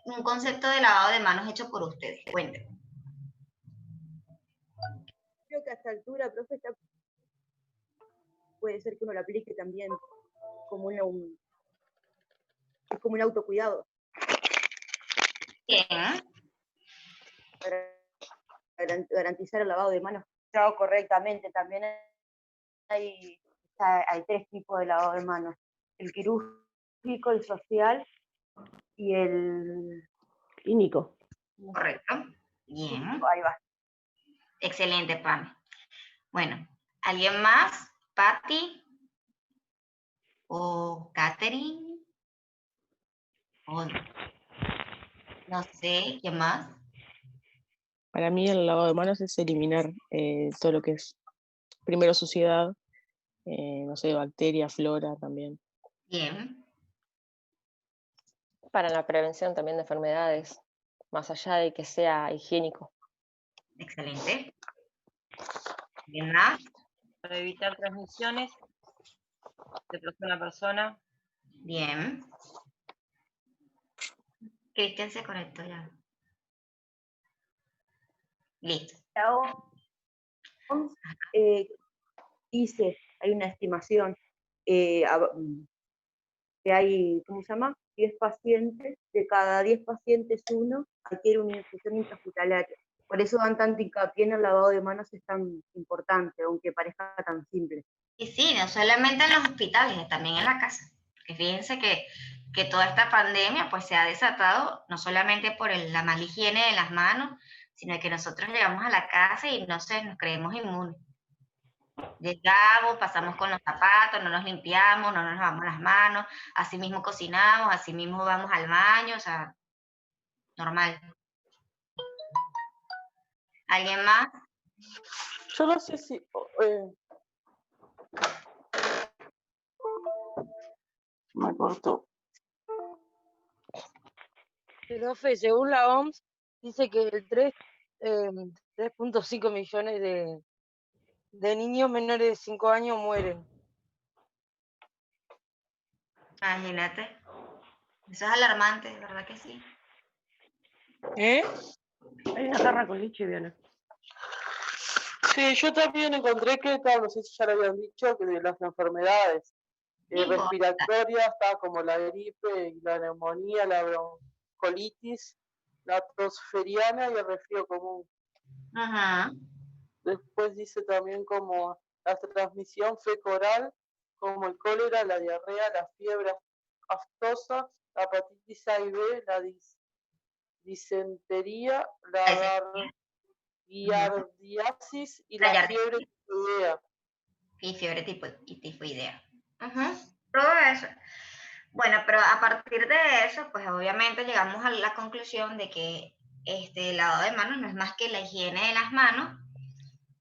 un concepto de lavado de manos hecho por ustedes? Cuéntenme. Creo que a esta altura, profe, puede ser que uno lo aplique también como es como un autocuidado. Bien. Para garantizar el lavado de manos correctamente. También hay 3 tipos de lavado de manos: el quirúrgico, el social y el clínico. Correcto. Bien. Ahí va. Excelente, Pam. Bueno, ¿alguien más? ¿Patty? ¿O Catherine? ¿O no sé, ¿quién más? Para mí el lavado de manos es eliminar todo lo que es, primero, suciedad, no sé, bacterias, flora también. Bien. Para la prevención también de enfermedades, más allá de que sea higiénico. Excelente. ¿Alguien más? Para evitar transmisiones de persona a persona. Bien. Cristian se conectó ya. Listo. Hay una estimación que hay, ¿cómo se llama? 10 pacientes, de cada 10 pacientes uno adquiere una infección intrahospitalaria. Por eso dan tanto hincapié en el lavado de manos, es tan importante, aunque parezca tan simple. Y sí, no solamente en los hospitales, también en la casa. Porque fíjense que toda esta pandemia pues se ha desatado no solamente por la mala higiene de las manos, sino que nosotros llegamos a la casa y no sé, nos creemos inmunes. Llegamos, pasamos con los zapatos, no nos limpiamos, no nos lavamos las manos, así mismo cocinamos, así mismo vamos al baño, o sea, normal. ¿Alguien más? Yo no sé si... me cortó. Profe, según la OMS, dice que 3.5 millones de niños menores de 5 años mueren. Imagínate. Eso es alarmante, ¿verdad que sí? ¿Eh? Hay una jarra con leche, Diana. Sí, yo también encontré que, claro, no sé si ya lo habían dicho, que de las enfermedades respiratorias, está como la gripe, la neumonía, la bronquiolitis, la tosferiana y el resfrío común. Ajá. Después dice también como la transmisión fecal, como el cólera, la diarrea, la fiebre aftosa, la hepatitis A y B, la disentería, la giardiasis y la fiebre tifoidea. Y fiebre tifoidea. Todo eso. Bueno, pero a partir de eso, pues obviamente llegamos a la conclusión de que el lavado de manos no es más que la higiene de las manos,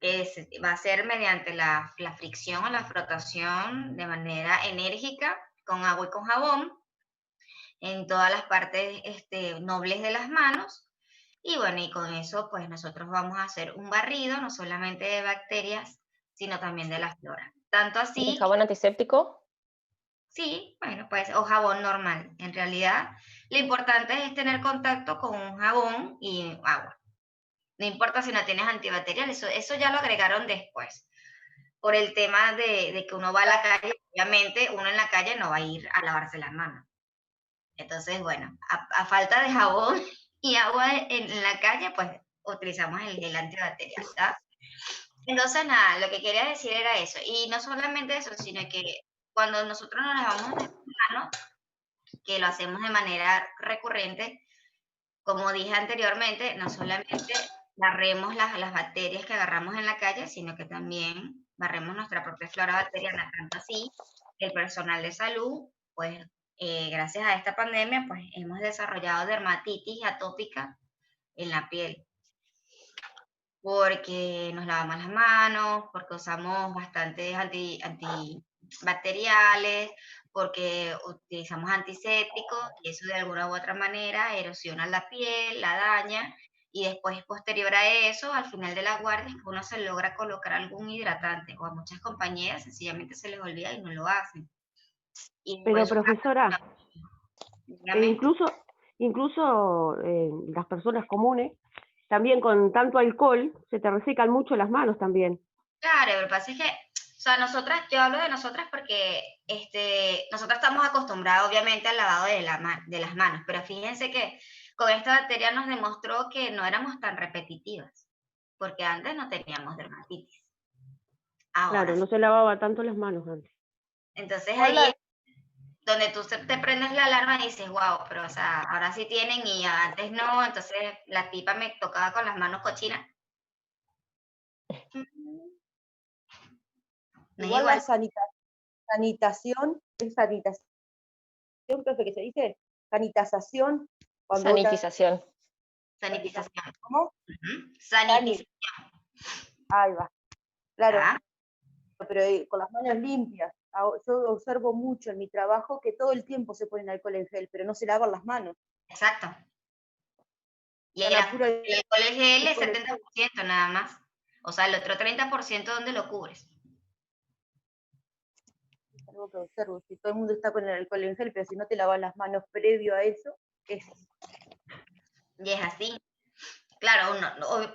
que va a ser mediante la fricción o la frotación de manera enérgica con agua y con jabón en todas las partes nobles de las manos. Y bueno, y con eso pues nosotros vamos a hacer un barrido, no solamente de bacterias, sino también de la flora. Tanto así... ¿El jabón antiséptico? Sí, bueno, pues, o jabón normal. En realidad, lo importante es tener contacto con un jabón y agua. No importa si no tienes antibacterial, eso ya lo agregaron después. Por el tema de que uno va a la calle, obviamente uno en la calle no va a ir a lavarse las manos. Entonces, bueno, a falta de jabón y agua en la calle, pues utilizamos el gel antibacterial, ¿verdad? Entonces, nada, lo que quería decir era eso. Y no solamente eso, sino que cuando nosotros nos lavamos las manos, que lo hacemos de manera recurrente, como dije anteriormente, no solamente barremos las bacterias que agarramos en la calle, sino que también barremos nuestra propia flora bacteriana, tanto así que el personal de salud, pues gracias a esta pandemia, pues hemos desarrollado dermatitis atópica en la piel, porque nos lavamos las manos, porque usamos bastantes antibacteriales, porque utilizamos antisépticos y eso de alguna u otra manera erosiona la piel, la daña y después posterior a eso, al final de la guardia, es que uno se logra colocar algún hidratante o a muchas compañeras sencillamente se les olvida y no lo hacen. Y pero profesora, incluso incluso las personas comunes, también con tanto alcohol, se te resecan mucho las manos también. Claro, lo que pasa es que, o sea, yo hablo de nosotras porque nosotras estamos acostumbrados obviamente al lavado de las manos, pero fíjense que con esta bacteria nos demostró que no éramos tan repetitivas, porque antes no teníamos dermatitis. Ahora Claro, sí. no se lavaba tanto las manos antes. Entonces Igual ahí es donde tú te prendes la alarma y dices, wow, pero o sea, ahora sí tienen y antes no, entonces la tipa me tocaba con las manos cochinas. No es igual igual, la sanitación, es sanitación, profe, que se dice sanitización, cuando vos Sanitización. sanitización. ¿cómo? Ujú, sanitización. Ahí va, claro, ¿Ya? pero con las manos limpias. Yo observo mucho en mi trabajo que todo el tiempo se ponen alcohol en gel, pero no se lavan las manos. Exacto. Y el Están a puro alcohol es gel es alcohol en gel. 70% nada más. O sea, el otro 30% ¿dónde lo cubres? Es algo que observo. Si todo el mundo está con el alcohol en gel, pero si no te lavas las manos previo a eso, es Y es así. Claro,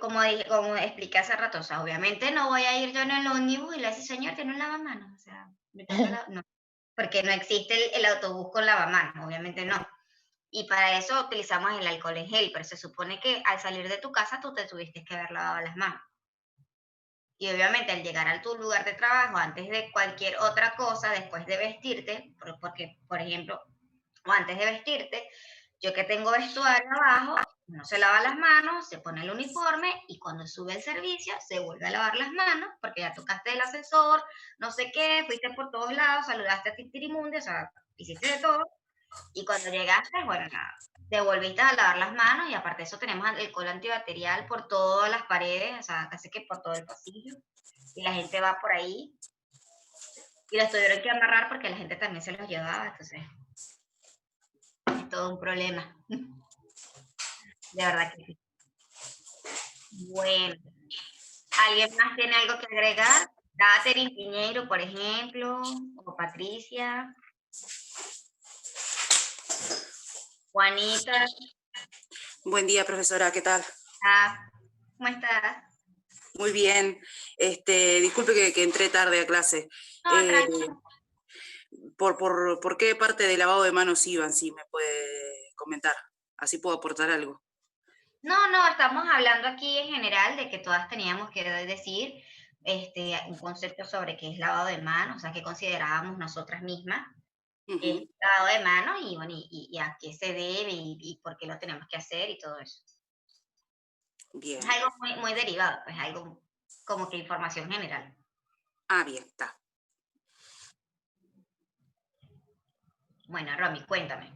como expliqué hace rato, o sea, obviamente no voy a ir yo en el ómnibus y le dice, señor, tiene un lavamanos. O sea, me toca no, porque no existe el autobús con lavamanos, obviamente no. Y para eso utilizamos el alcohol en gel, pero se supone que al salir de tu casa tú te tuviste que haber lavado las manos. Y obviamente al llegar a tu lugar de trabajo, antes de cualquier otra cosa, después de vestirte, porque, por ejemplo, o antes de vestirte, yo que tengo vestuario abajo, uno se lava las manos, se pone el uniforme y cuando sube el servicio se vuelve a lavar las manos porque ya tocaste el ascensor, no sé qué, fuiste por todos lados, saludaste a Titirimundi, o sea, hiciste de todo. Y cuando llegaste, bueno, nada, te volviste a lavar las manos y aparte de eso tenemos alcohol antibacterial por todas las paredes, o sea, casi que por todo el pasillo. Y la gente va por ahí y los tuvieron que amarrar porque la gente también se los llevaba, entonces es todo un problema. De verdad que sí. Bueno, ¿alguien más tiene algo que agregar? Catherine Piñeiro, por ejemplo, o Patricia, Juanita. Buen día, profesora, ¿qué tal? ¿Cómo estás? Muy bien. Disculpe que entré tarde a clase. No, tranquilo. ¿Por qué parte de lavado de manos iban? Si me puede comentar. Así puedo aportar algo. No, estamos hablando aquí en general de que todas teníamos que decir un concepto sobre qué es lavado de manos, o sea, qué considerábamos nosotras mismas lavado de manos y, bueno, y a qué se debe y por qué lo tenemos que hacer y todo eso. Bien. Es algo muy, muy derivado, pues algo como que información general. Bien, está. Bueno, Romy, cuéntame.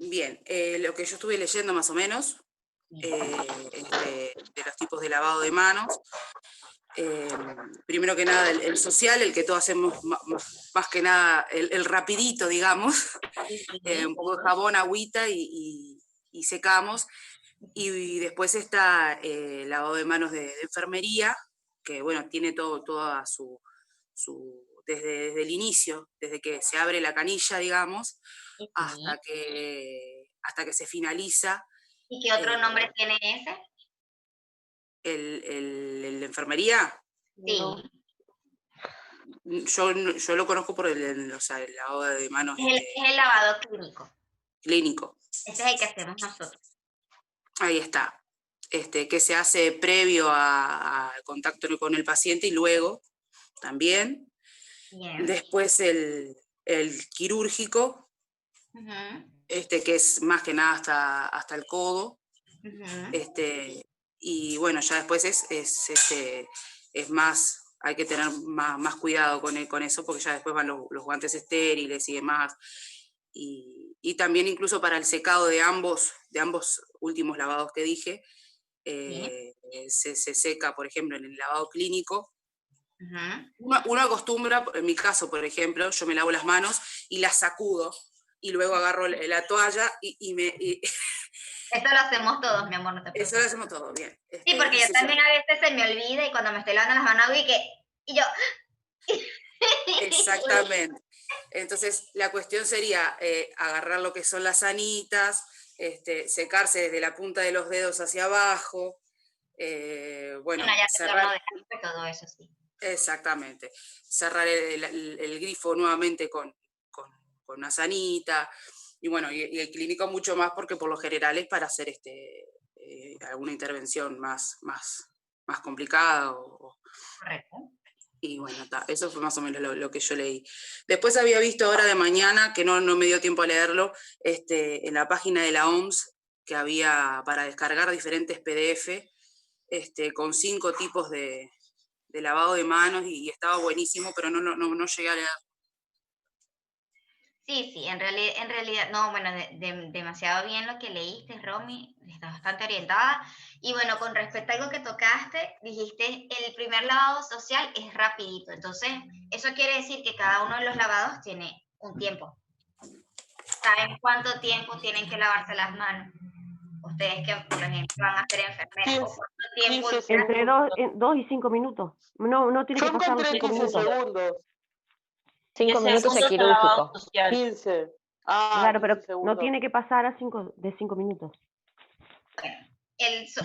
Bien, lo que yo estuve leyendo más o menos, de los tipos de lavado de manos, primero que nada el social, el que todos hacemos más que nada, el rapidito, digamos, un poco de jabón, agüita y secamos. Y después está el lavado de manos de enfermería, que bueno, tiene toda su desde el inicio, desde que se abre la canilla, digamos, hasta que se finaliza. ¿Y qué otro nombre tiene ese? ¿El enfermería? Sí. Yo lo conozco por el lavado de manos. Es el lavado clínico. Clínico. Ese es el que hacemos nosotros. Ahí está. Que se hace previo a contacto con el paciente y luego también. Bien. Después el quirúrgico, que es más que nada hasta el codo. Y bueno, ya después es más, hay que tener más cuidado con eso, porque ya después van los guantes estériles y demás. Y también incluso para el secado de ambos últimos lavados que dije, se seca, por ejemplo, en el lavado clínico. Uno acostumbra, en mi caso, por ejemplo, yo me lavo las manos y las sacudo, y luego agarro la toalla y me... Esto lo hacemos todos, mi amor, no te preocupes. Eso lo hacemos todos, bien. Sí, porque yo también a veces se me olvida y cuando me estoy lavando las manos y yo... Exactamente. Entonces, la cuestión sería agarrar lo que son las anitas, secarse desde la punta de los dedos hacia abajo, bueno, Ya cerrar. de todo eso, sí. Exactamente. Cerrar el grifo nuevamente con una sanita. Y bueno, y el clínico mucho más porque por lo general es para hacer alguna intervención más complicada. Correcto. Y bueno, eso fue más o menos lo que yo leí. Después había visto ahora de mañana, que no me dio tiempo a leerlo, en la página de la OMS, que había para descargar diferentes PDF, con 5 tipos de lavado de manos y estaba buenísimo, pero no llegué a leer. Sí, en realidad, no, bueno, demasiado bien lo que leíste, Romy, está bastante orientada. Y bueno, con respecto a algo que tocaste, dijiste, el primer lavado social es rapidito, entonces eso quiere decir que cada uno de los lavados tiene un tiempo. ¿Saben cuánto tiempo tienen que lavarse las manos? Ustedes que, por ejemplo, van a ser enfermeras, ¿o cuánto tiempo? 15 segundos. Entre 2 y 5 minutos. No tiene Yo que pasar los encontré 5 15 minutos. segundos. 5 minutos es segundos en lavado quirúrgico. social. 15. Ah, Claro, 15 pero no segundos. tiene que pasar de 5 minutos.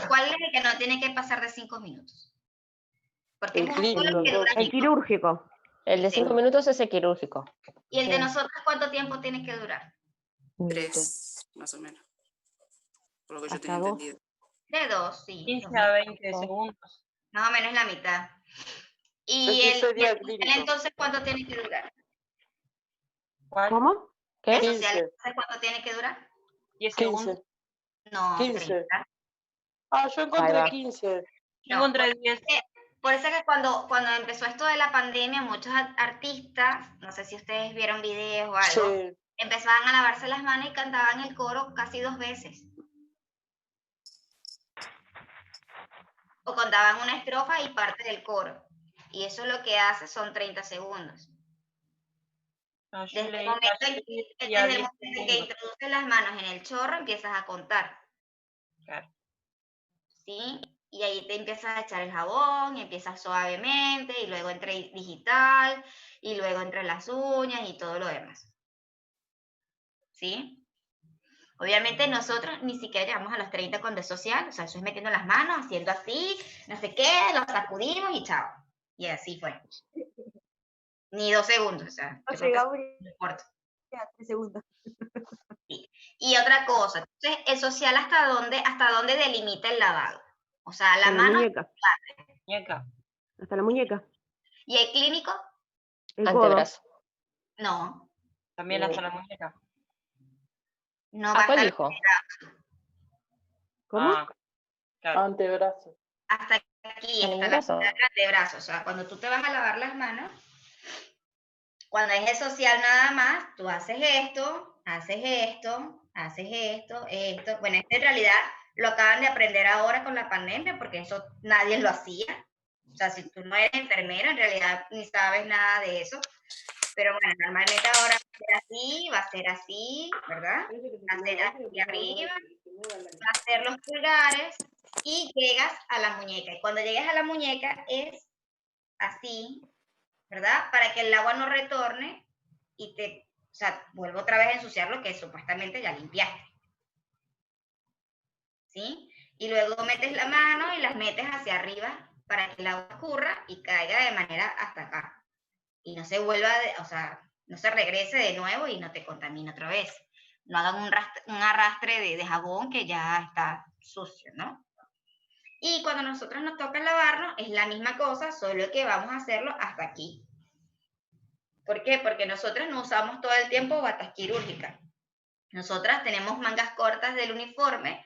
¿Cuál es el que no tiene que pasar de 5 minutos? Porque El es un solo clínico, que dura El quirúrgico. El de 5 minutos es el quirúrgico. ¿Y el de Sí. nosotros cuánto tiempo tiene que durar? 3, más o menos. Por lo que yo Hasta tenía 2. entendido. De 2, sí. 15 a 20 segundos. Más o menos la mitad. ¿Y Ese el sería el social clínico. entonces cuánto tiene que durar? ¿Cuál? ¿Cómo? ¿Qué? ¿El social 15. entonces cuánto tiene que durar? 10 segundos. 15. No, 15. 30. Ah, yo Ahí encontré va. 15. Yo No, encontré 10. por eso que cuando empezó esto de la pandemia, muchos artistas, no sé si ustedes vieron videos o algo, Sí. empezaban a lavarse las manos y cantaban el coro casi 2 veces. O contaban una estrofa y parte del coro. Y eso lo que hace son 30 segundos. No, yo Desde el leí momento casi en a que 10 segundos. introduces las manos en el chorro, empiezas a contar, Claro. ¿sí? Y ahí te empiezas a echar el jabón, y empiezas suavemente, y luego entra digital, y luego entre las uñas y todo lo demás. ¿Sí? Obviamente nosotros ni siquiera llegamos a los 30 con desocial, o sea, eso es metiendo las manos, haciendo así, no sé qué, lo sacudimos y chao. Y así fue. Ni 2 segundos, o sea, No yo creo que llegamos no importa. a 3 segundos. Sí. Y otra cosa, entonces, el social hasta dónde delimita el lavado. O sea, la Hasta la mano muñeca. Muñeca. Hasta la muñeca. y el clínico, El codo. Antebrazo. no, También hasta la muñeca. no ¿A va cuál hasta, dijo? ¿Cómo? Ah, claro. Antebrazo. hasta aquí, ¿En hasta el la brazo? mitad del antebrazo. O sea, cuando tú te vas a lavar las manos, cuando es el social nada más, tú haces esto, haces esto, haces esto, esto. Bueno, esto en realidad lo acaban de aprender ahora con la pandemia, porque eso nadie lo hacía. O sea, si tú no eres enfermera, en realidad ni sabes nada de eso. Pero bueno, normalmente ahora va a ser así, ¿verdad? Va a ser aquí arriba, va a ser los pulgares y llegas a la muñeca. Y cuando llegues a la muñeca es así, ¿verdad? Para que el agua no retorne y o sea, vuelva otra vez a ensuciar lo que supuestamente ya limpiaste. ¿Sí? Y luego metes la mano y las metes hacia arriba para que el agua escurra y caiga de manera hasta acá. Y no se vuelva, o sea, no se regrese de nuevo y no te contamine otra vez. No hagan un arrastre de jabón que ya está sucio, ¿no? Y cuando nosotros nos toca lavarnos, es la misma cosa, solo que vamos a hacerlo hasta aquí. ¿Por qué? Porque nosotras no usamos todo el tiempo batas quirúrgicas. Nosotras tenemos mangas cortas del uniforme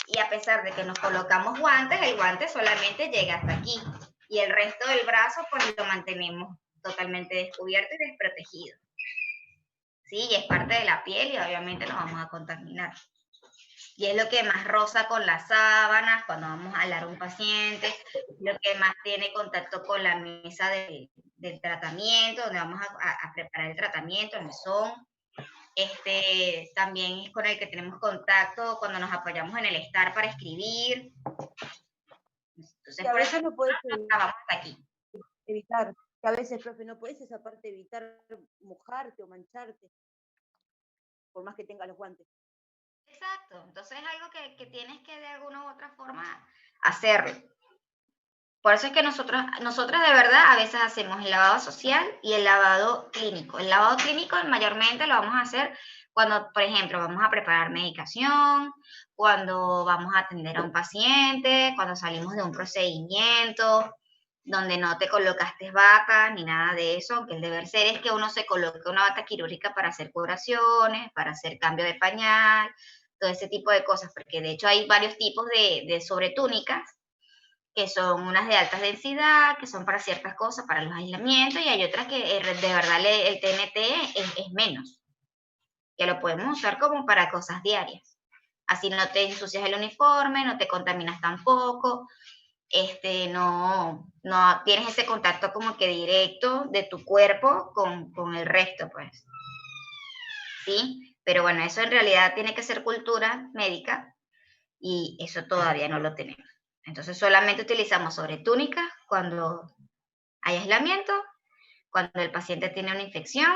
y a pesar de que nos colocamos guantes, el guante solamente llega hasta aquí. Y el resto del brazo, pues lo mantenemos totalmente descubierto y desprotegido. Sí, y es parte de la piel y obviamente nos vamos a contaminar. Y es lo que más roza con las sábanas cuando vamos a alar a un paciente, lo que más tiene contacto con la mesa del tratamiento, donde vamos a preparar el tratamiento, el mesón. También es con el que tenemos contacto cuando nos apoyamos en el estar para escribir. Entonces, Y a por eso veces no puedes vamos hasta aquí. evitar Que a veces, profe, no puedes esa parte evitar mojarte o mancharte, por más que tenga los guantes. Exacto, entonces es algo que tienes que de alguna u otra forma hacerlo. Por eso es que nosotras de verdad a veces hacemos el lavado social y el lavado clínico. El lavado clínico mayormente lo vamos a hacer cuando, por ejemplo, vamos a preparar medicación, cuando vamos a atender a un paciente, cuando salimos de un procedimiento, donde no te colocaste bata ni nada de eso, aunque el deber ser es que uno se coloque una bata quirúrgica para hacer curaciones, para hacer cambio de pañal, todo ese tipo de cosas, porque de hecho hay varios tipos de sobretúnicas, que son unas de alta densidad, que son para ciertas cosas, para los aislamientos, y hay otras que de verdad el TNT es menos, que lo podemos usar como para cosas diarias. Así no te ensucias el uniforme, no te contaminas tampoco, no tienes ese contacto como que directo de tu cuerpo con el resto, pues. ¿Sí? Pero bueno, eso en realidad tiene que ser cultura médica, y eso todavía no lo tenemos. Entonces solamente utilizamos sobretúnicas cuando hay aislamiento, cuando el paciente tiene una infección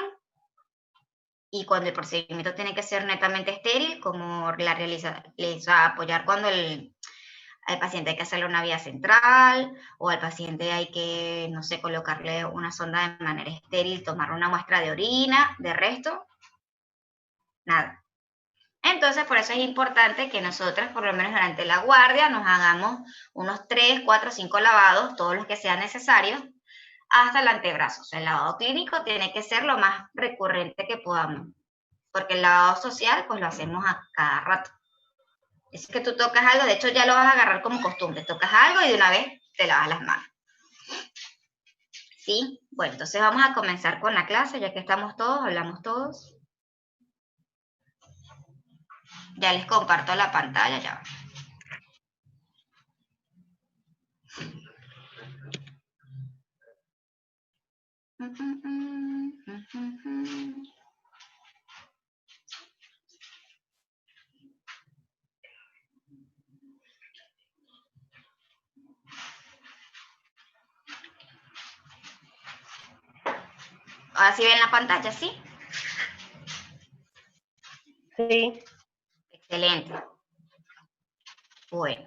y cuando el procedimiento tiene que ser netamente estéril, como apoyar cuando al paciente hay que hacerle una vía central o al paciente hay que, no sé, colocarle una sonda de manera estéril, tomar una muestra de orina, de resto, nada. Entonces, por eso es importante que nosotras, por lo menos durante la guardia, nos hagamos unos 3, 4, 5 lavados, todos los que sean necesarios, hasta el antebrazo. O sea, el lavado clínico tiene que ser lo más recurrente que podamos, porque el lavado social, pues lo hacemos a cada rato. Es que tú tocas algo, de hecho ya lo vas a agarrar como costumbre, tocas algo y de una vez te lavas las manos. ¿Sí? Bueno, entonces vamos a comenzar con la clase, ya que estamos todos, hablamos todos. Ya les comparto la pantalla, ya. Ahora sí ven la pantalla, ¿sí? Sí. Excelente. Bueno.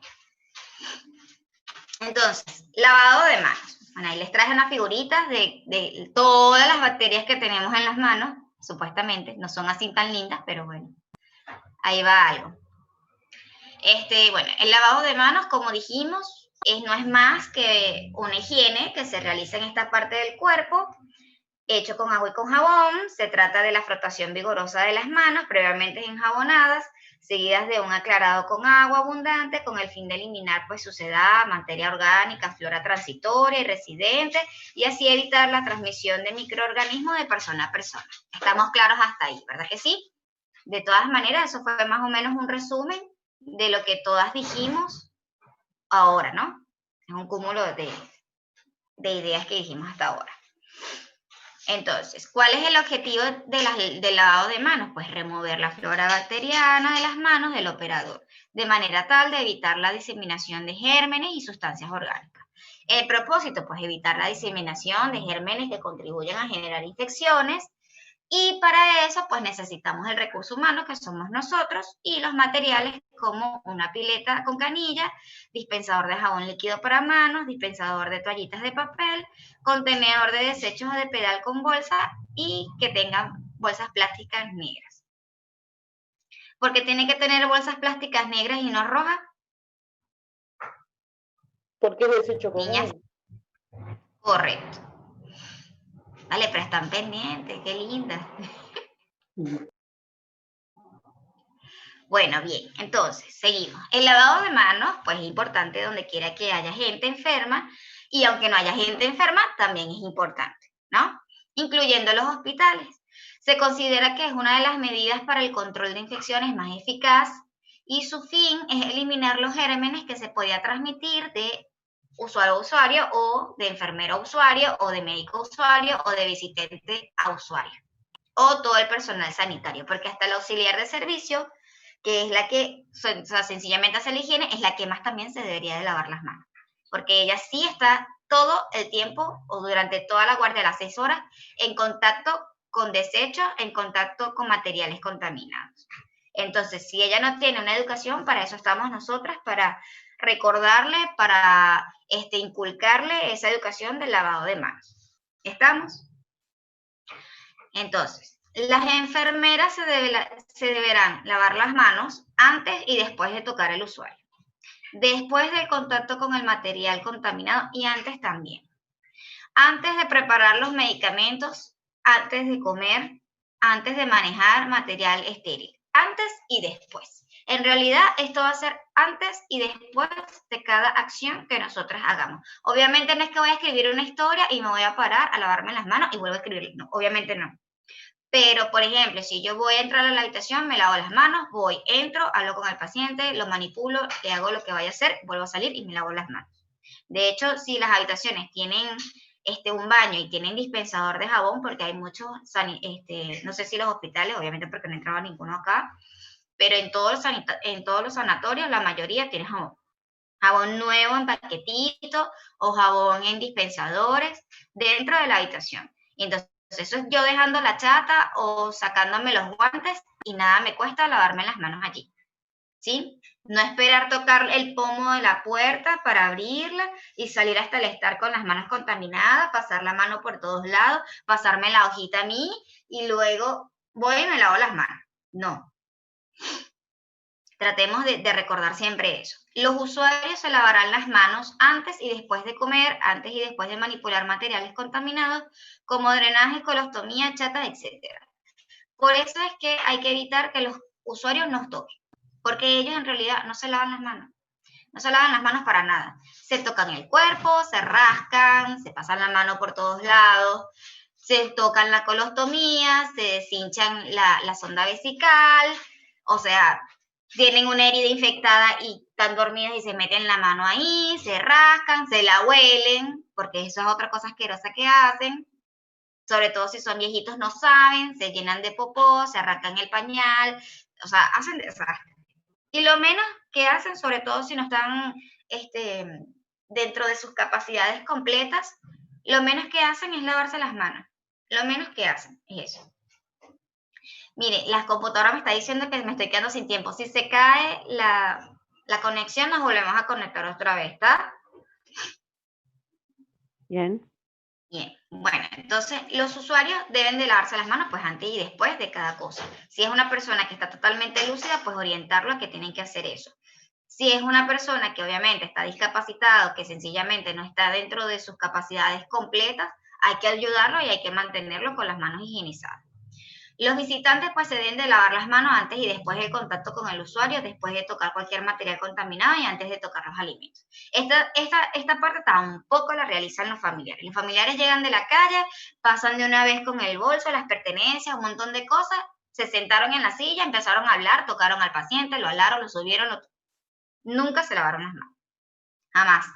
Entonces, lavado de manos. Bueno, ahí les traje unas figuritas de todas las bacterias que tenemos en las manos, supuestamente. No son así tan lindas, pero bueno. Ahí va algo. Bueno, el lavado de manos, como dijimos, no es más que una higiene que se realiza en esta parte del cuerpo, hecho con agua y con jabón. Se trata de la frotación vigorosa de las manos, previamente enjabonadas, seguidas de un aclarado con agua abundante, con el fin de eliminar pues suciedad, materia orgánica, flora transitoria y residente, y así evitar la transmisión de microorganismos de persona a persona. Estamos claros hasta ahí, ¿verdad que sí? De todas maneras, eso fue más o menos un resumen de lo que todas dijimos ahora, ¿no? Es un cúmulo de ideas que dijimos hasta ahora. Entonces, ¿cuál es el objetivo del lavado de manos? Pues remover la flora bacteriana de las manos del operador, de manera tal de evitar la diseminación de gérmenes y sustancias orgánicas. El propósito, pues evitar la diseminación de gérmenes que contribuyen a generar infecciones, y para eso, pues necesitamos el recurso humano, que somos nosotros, y los materiales como una pileta con canilla, dispensador de jabón líquido para manos, dispensador de toallitas de papel, contenedor de desechos o de pedal con bolsa y que tengan bolsas plásticas negras. ¿Por qué tiene que tener bolsas plásticas negras y no rojas? Porque es desecho común. Niñas. Correcto. Vale, pero están pendientes, qué linda. Bueno, bien, entonces, seguimos. El lavado de manos, pues es importante donde quiera que haya gente enferma, y aunque no haya gente enferma, también es importante, ¿no? Incluyendo los hospitales. Se considera que es una de las medidas para el control de infecciones más eficaz, y su fin es eliminar los gérmenes que se podía transmitir de usuario a usuario, o de enfermero a usuario, o de médico a usuario, o de visitante a usuario, o todo el personal sanitario, porque hasta el auxiliar de servicio, que es la que, o sea, sencillamente hace la higiene, es la que más también se debería de lavar las manos, porque ella sí está todo el tiempo o durante toda la guardia, las 6 horas, en contacto con desechos, en contacto con materiales contaminados. Entonces, si ella no tiene una educación, para eso estamos nosotras, para recordarle, para inculcarle esa educación del lavado de manos. ¿Estamos? Entonces, las enfermeras se deberán lavar las manos antes y después de tocar el usuario, después del contacto con el material contaminado y antes también. Antes de preparar los medicamentos, antes de comer, antes de manejar material estéril, antes y después. En realidad, esto va a ser antes y después de cada acción que nosotras hagamos. Obviamente no es que voy a escribir una historia y me voy a parar a lavarme las manos y vuelvo a escribir. No, obviamente no. Pero, por ejemplo, si yo voy a entrar a la habitación, me lavo las manos, entro, hablo con el paciente, lo manipulo, le hago lo que vaya a hacer, vuelvo a salir y me lavo las manos. De hecho, si las habitaciones tienen un baño y tienen dispensador de jabón, porque hay muchos, no sé si los hospitales, obviamente porque no entraba ninguno acá, pero en todos los sanatorios la mayoría tiene jabón. Jabón nuevo en paquetito o jabón en dispensadores dentro de la habitación. Entonces, eso es yo dejando la chata o sacándome los guantes y nada me cuesta lavarme las manos allí. ¿Sí? No esperar tocar el pomo de la puerta para abrirla y salir hasta el estar con las manos contaminadas, pasar la mano por todos lados, pasarme la hojita a mí y luego voy y me lavo las manos. No. Tratemos de recordar siempre eso. Los usuarios se lavarán las manos antes y después de comer, antes y después de manipular materiales contaminados, como drenaje, colostomía, chatas, etc. Por eso es que hay que evitar que los usuarios nos toquen, porque ellos en realidad no se lavan las manos. No se lavan las manos para nada. Se tocan el cuerpo, se rascan, se pasan la mano por todos lados, se tocan la colostomía, se deshinchan la sonda vesical, o sea, tienen una herida infectada y están dormidas y se meten la mano ahí, se rascan, se la huelen, porque eso es otra cosa asquerosa que hacen. Sobre todo si son viejitos no saben, se llenan de popó, se arrancan el pañal, o sea, hacen desastre. Y lo menos que hacen, sobre todo si no están dentro de sus capacidades completas, lo menos que hacen es lavarse las manos. Lo menos que hacen es eso. Mire, la computadora me está diciendo que me estoy quedando sin tiempo. Si se cae la conexión, nos volvemos a conectar otra vez, ¿está? Bien. Bien, bueno, entonces los usuarios deben de lavarse las manos pues antes y después de cada cosa. Si es una persona que está totalmente lúcida, pues orientarlo a que tienen que hacer eso. Si es una persona que obviamente está discapacitado, que sencillamente no está dentro de sus capacidades completas, hay que ayudarlo y hay que mantenerlo con las manos higienizadas. Los visitantes pues se deben de lavar las manos antes y después del contacto con el usuario, después de tocar cualquier material contaminado y antes de tocar los alimentos. Esta parte tampoco la realizan los familiares. Los familiares llegan de la calle, pasan de una vez con el bolso, las pertenencias, un montón de cosas, se sentaron en la silla, empezaron a hablar, tocaron al paciente, lo alaron, lo subieron, nunca se lavaron las manos. Jamás.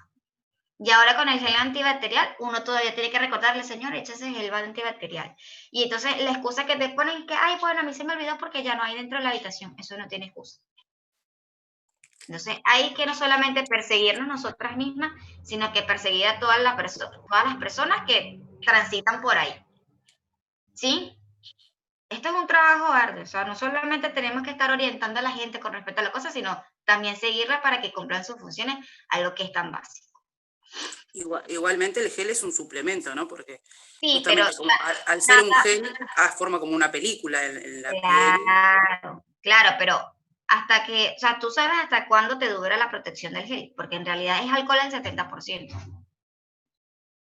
Y ahora con el gel antibacterial, uno todavía tiene que recordarle, señor, échese el gel antibacterial. Y entonces la excusa que te ponen es que, ay, bueno, a mí se me olvidó porque ya no hay dentro de la habitación. Eso no tiene excusa. Entonces hay que no solamente perseguirnos nosotras mismas, sino que perseguir a todas las personas que transitan por ahí. ¿Sí? Esto es un trabajo arduo, o sea, no solamente tenemos que estar orientando a la gente con respecto a las cosas, sino también seguirla para que cumplan sus funciones a lo que es tan básico. Igualmente el gel es un suplemento, ¿no? Porque sí, pero al ser un gel, forma como una película en la piel. Claro, pero hasta que, o sea, tú sabes hasta cuándo te dura la protección del gel, porque en realidad es alcohol al 70%.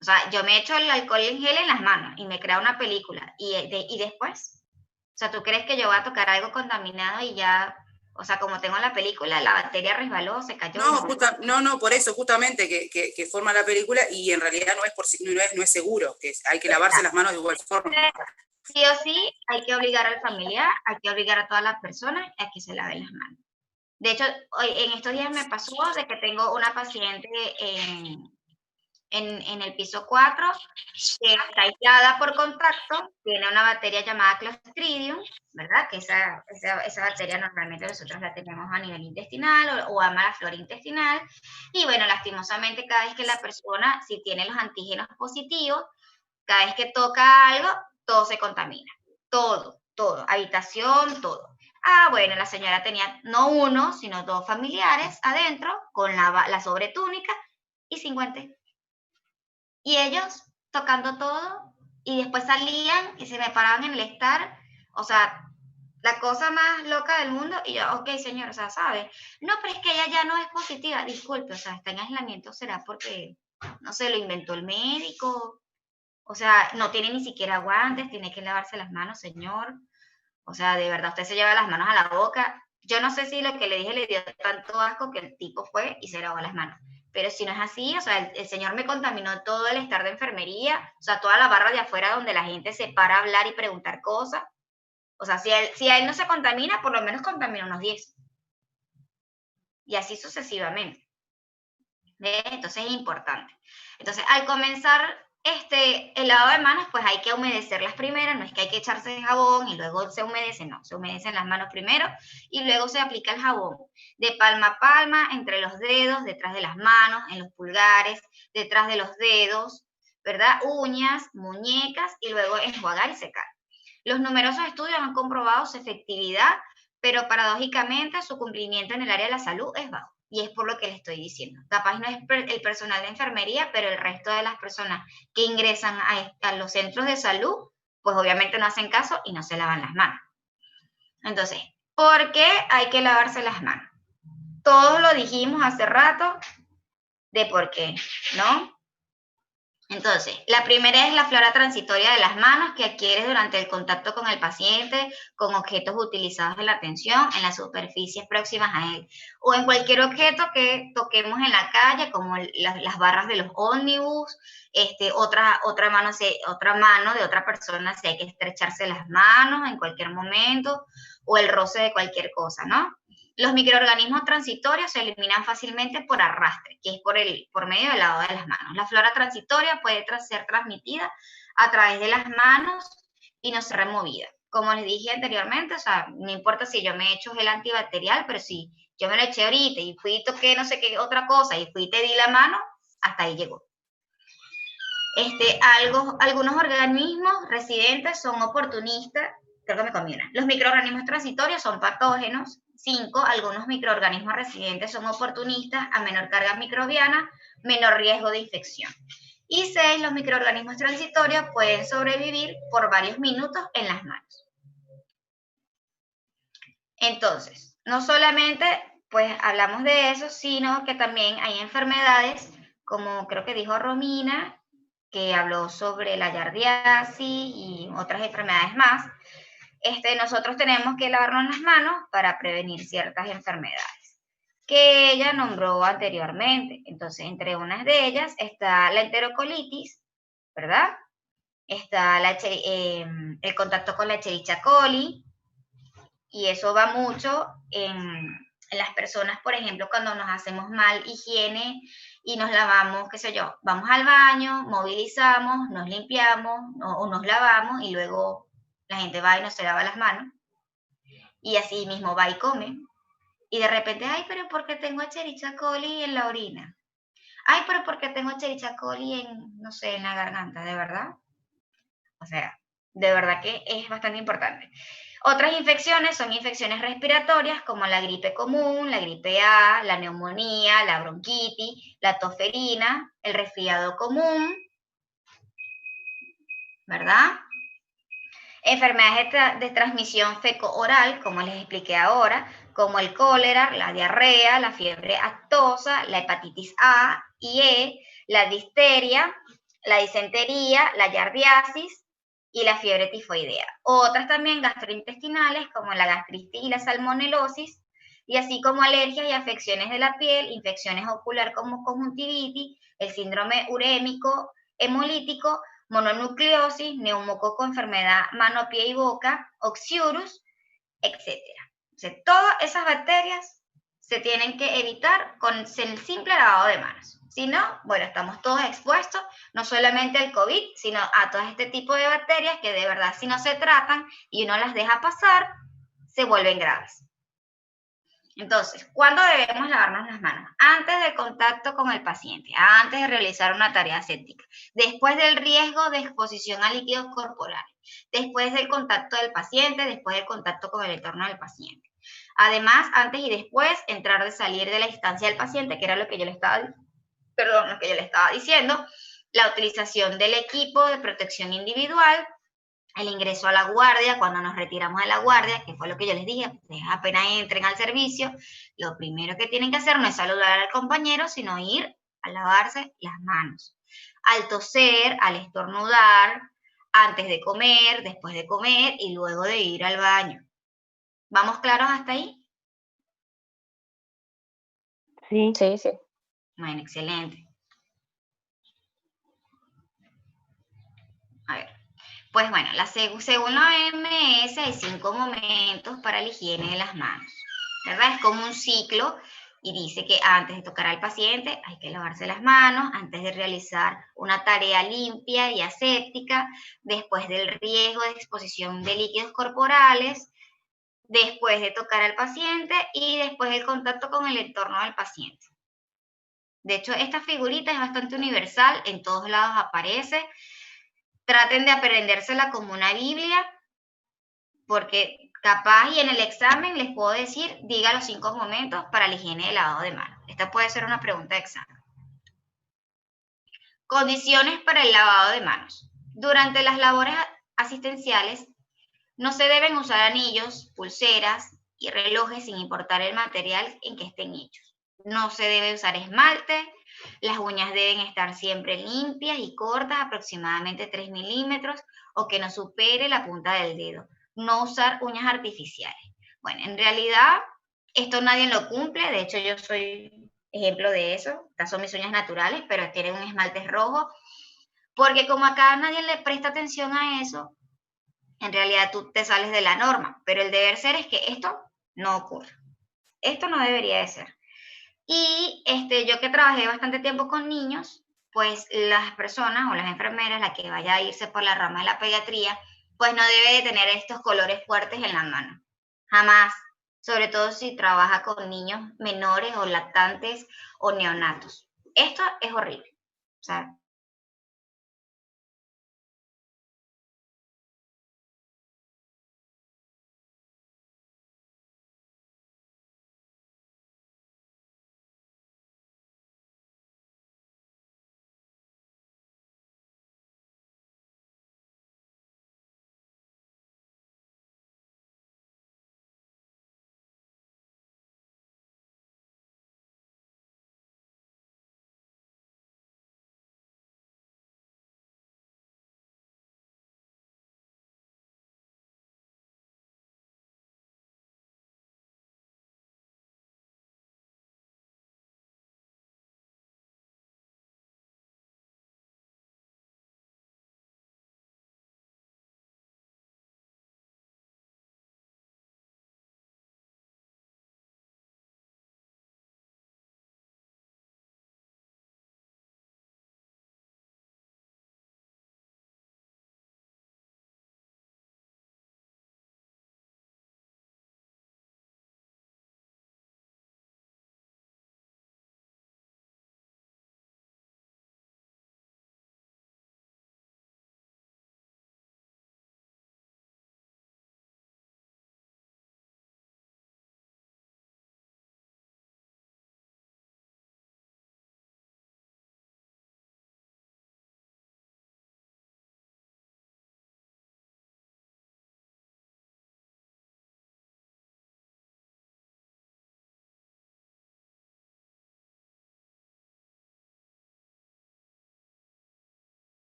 O sea, yo me echo el alcohol en gel en las manos y me crea una película. ¿Y después? O sea, ¿tú crees que yo voy a tocar algo contaminado y ya... O sea, como tengo la película, la bacteria resbaló, se cayó. No, por eso, justamente, que forma la película y en realidad no es seguro, que hay que lavarse las manos de igual forma. Sí o sí, hay que obligar al familiar, hay que obligar a todas las personas a que se laven las manos. De hecho, hoy, en estos días me pasó de que tengo una paciente en el piso 4, que está aislada por contacto, tiene una bacteria llamada Clostridium, ¿verdad? Que esa bacteria normalmente nosotros la tenemos a nivel intestinal o a la flora intestinal. Y bueno, lastimosamente cada vez que la persona, si tiene los antígenos positivos, cada vez que toca algo, todo se contamina. Todo, habitación, todo. Ah, bueno, la señora tenía no uno, sino 2 familiares adentro con la sobretúnica y 50. Y ellos tocando todo y después salían y se me paraban en el estar, o sea, la cosa más loca del mundo. Y yo, ok, señor, o sea, ¿sabe? No, pero es que ella ya no es positiva, disculpe, o sea, está en aislamiento, será porque, no sé, lo inventó el médico, o sea, no tiene ni siquiera guantes, tiene que lavarse las manos, señor. O sea, de verdad, usted se lleva las manos a la boca. Yo no sé si lo que le dije le dio tanto asco que el tipo fue y se lavó las manos. Pero si no es así, o sea, el señor me contaminó todo el estar de enfermería, o sea, toda la barra de afuera donde la gente se para a hablar y preguntar cosas. O sea, si a él no se contamina, por lo menos contamina unos 10. Y así sucesivamente. ¿Ves? Entonces es importante. Entonces, al comenzar el lavado de manos, pues hay que humedecerlas primero, no es que hay que echarse jabón y luego se humedece, no, se humedecen las manos primero y luego se aplica el jabón de palma a palma, entre los dedos, detrás de las manos, en los pulgares, detrás de los dedos, ¿verdad? Uñas, muñecas y luego enjuagar y secar. Los numerosos estudios han comprobado su efectividad, pero paradójicamente su cumplimiento en el área de la salud es bajo. Y es por lo que le estoy diciendo. Capaz no es el personal de enfermería, pero el resto de las personas que ingresan a los centros de salud, pues obviamente no hacen caso y no se lavan las manos. Entonces, ¿por qué hay que lavarse las manos? Todos lo dijimos hace rato de por qué, ¿no? Entonces, la primera es la flora transitoria de las manos que adquieres durante el contacto con el paciente, con objetos utilizados en la atención, en las superficies próximas a él, o en cualquier objeto que toquemos en la calle, como las barras de los ómnibus, otra mano de otra persona, si hay que estrecharse las manos en cualquier momento, o el roce de cualquier cosa, ¿no? Los microorganismos transitorios se eliminan fácilmente por arrastre, que es por medio del lavado de las manos. La flora transitoria puede ser transmitida a través de las manos y no ser removida. Como les dije anteriormente, o sea, no importa si yo me he hecho gel antibacterial, pero si yo me lo eché ahorita y fui y toqué no sé qué otra cosa y fui y te di la mano, hasta ahí llegó. Algunos organismos residentes son oportunistas, creo que me conviene. Los microorganismos transitorios son patógenos. 5, algunos microorganismos residentes son oportunistas, a menor carga microbiana, menor riesgo de infección. Y 6, los microorganismos transitorios pueden sobrevivir por varios minutos en las manos. Entonces, no solamente pues hablamos de eso, sino que también hay enfermedades, como creo que dijo Romina, que habló sobre la yardiasis y otras enfermedades más. Nosotros tenemos que lavarnos las manos para prevenir ciertas enfermedades que ella nombró anteriormente. Entonces, entre unas de ellas está la enterocolitis, ¿verdad? Está el contacto con la Escherichia coli, y eso va mucho en las personas, por ejemplo, cuando nos hacemos mal higiene y nos lavamos, qué sé yo, vamos al baño, movilizamos, nos limpiamos o nos lavamos y luego la gente va y no se lava las manos y así mismo va y come. Y de repente, ay, pero ¿por qué tengo Escherichia coli en la orina? Ay, pero ¿por qué tengo Escherichia coli en, no sé, en la garganta? ¿De verdad? O sea, de verdad que es bastante importante. Otras infecciones son infecciones respiratorias como la gripe común, la gripe A, la neumonía, la bronquitis, la tosferina, el resfriado común, ¿verdad? Enfermedades de transmisión feco-oral, como les expliqué ahora, como el cólera, la diarrea, la fiebre aftosa, la hepatitis A y E, la difteria, la disentería, la yardiasis y la fiebre tifoidea. Otras también gastrointestinales, como la gastritis y la salmonelosis, y así como alergias y afecciones de la piel, infecciones ocular como conjuntivitis, el síndrome urémico hemolítico, mononucleosis, neumococo, enfermedad mano, pie y boca, oxiurus, etc. O sea, todas esas bacterias se tienen que evitar con el simple lavado de manos. Si no, bueno, estamos todos expuestos, no solamente al COVID, sino a todo este tipo de bacterias que de verdad si no se tratan y uno las deja pasar, se vuelven graves. Entonces, ¿cuándo debemos lavarnos las manos? Antes del contacto con el paciente, antes de realizar una tarea aséptica, después del riesgo de exposición a líquidos corporales, después del contacto del paciente, después del contacto con el entorno del paciente. Además, antes y después, entrar y salir de la instancia del paciente, que era lo que yo le estaba diciendo, la utilización del equipo de protección individual, el ingreso a la guardia, cuando nos retiramos de la guardia, que fue lo que yo les dije, apenas entren al servicio, lo primero que tienen que hacer no es saludar al compañero, sino ir a lavarse las manos. Al toser, al estornudar, antes de comer, después de comer y luego de ir al baño. ¿Vamos claros hasta ahí? Sí. Sí, sí. Bueno, excelente. A ver. Pues bueno, según la OMS hay 5 momentos para la higiene de las manos, ¿verdad? Es como un ciclo y dice que antes de tocar al paciente hay que lavarse las manos, antes de realizar una tarea limpia y aséptica, después del riesgo de exposición de líquidos corporales, después de tocar al paciente y después del contacto con el entorno del paciente. De hecho, esta figurita es bastante universal, en todos lados aparece. Traten de aprendérsela como una Biblia, porque capaz y en el examen les puedo decir, diga los 5 momentos para la higiene del lavado de manos. Esta puede ser una pregunta de examen. Condiciones para el lavado de manos. Durante las labores asistenciales no se deben usar anillos, pulseras y relojes sin importar el material en que estén hechos. No se debe usar esmalte, las uñas deben estar siempre limpias y cortas, aproximadamente 3 milímetros, o que no supere la punta del dedo. No usar uñas artificiales. Bueno, en realidad esto nadie lo cumple, de hecho yo soy ejemplo de eso, estas son mis uñas naturales, pero tienen un esmalte rojo, porque como acá nadie le presta atención a eso, en realidad tú te sales de la norma, pero el deber ser es que esto no ocurra. Esto no debería de ser. Y yo que trabajé bastante tiempo con niños, pues las personas o las enfermeras, la que vaya a irse por la rama de la pediatría, pues no debe de tener estos colores fuertes en la mano. Jamás. Sobre todo si trabaja con niños menores o lactantes o neonatos. Esto es horrible. O sea,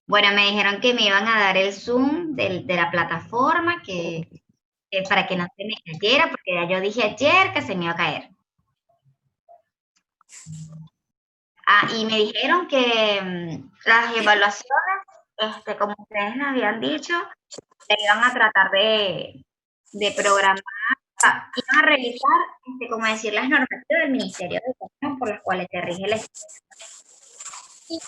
bueno, me dijeron que me iban a dar el Zoom de la plataforma, que para que no se me cayera, porque ya yo dije ayer que se me iba a caer. Y me dijeron que las evaluaciones, como ustedes me habían dicho, le iban a tratar de programar, iban a revisar, como decir, las normativas del Ministerio de Educación por las cuales se rige la escuela. Y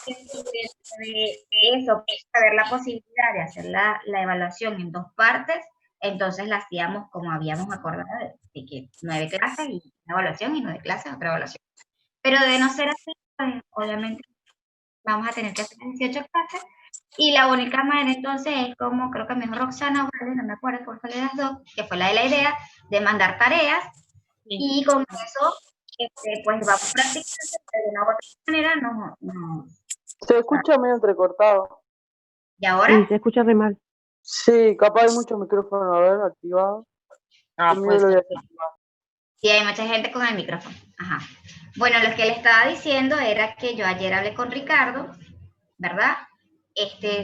de eso, ver la posibilidad de hacer la evaluación en 2 partes, entonces la hacíamos como habíamos acordado, de que 9 clases y una evaluación y 9 clases otra evaluación. Pero de no ser así, pues obviamente vamos a tener que hacer 18 clases, y la única manera entonces es como, creo que me dijo Roxana, no me acuerdo cuál fue de las dos, que fue la de la idea de mandar tareas, y con eso, pues vamos practicando, de una u otra manera Se escucha medio entrecortado. ¿Y ahora? Sí, se escucha re mal. Sí, capaz hay mucho micrófono, a ver, activado. Pues, sí, hay mucha gente con el micrófono. Ajá. Bueno, lo que le estaba diciendo era que yo ayer hablé con Ricardo, ¿verdad?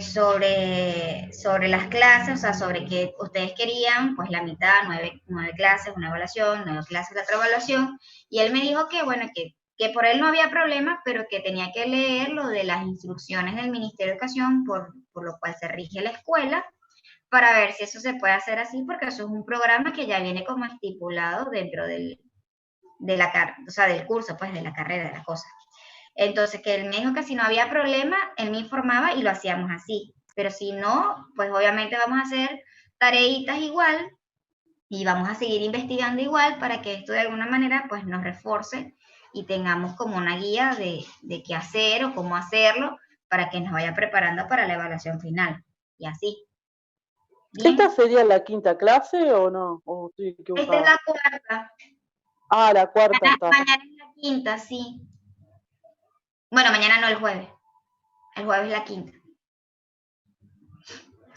Sobre las clases, o sea, sobre que ustedes querían, pues la mitad, 9 clases, una evaluación, 9 clases, la otra evaluación, y él me dijo que, bueno, que por él no había problema, pero que tenía que leer lo de las instrucciones del Ministerio de Educación, por lo cual se rige la escuela, para ver si eso se puede hacer así, porque eso es un programa que ya viene como estipulado dentro del curso, pues, de la carrera, de la cosa. Entonces, que él me dijo que si no había problema, él me informaba y lo hacíamos así. Pero si no, pues obviamente vamos a hacer tareitas igual y vamos a seguir investigando igual para que esto de alguna manera pues nos refuerce y tengamos como una guía de qué hacer o cómo hacerlo para que nos vaya preparando para la evaluación final. Y así. ¿Bien? ¿Esta sería la 5ª clase o no? ¿O estoy equivocada? Esta es la 4ª. La 4ª está. Mañana es la 5ª, sí. Bueno, mañana no, el jueves. El jueves es la 5ª.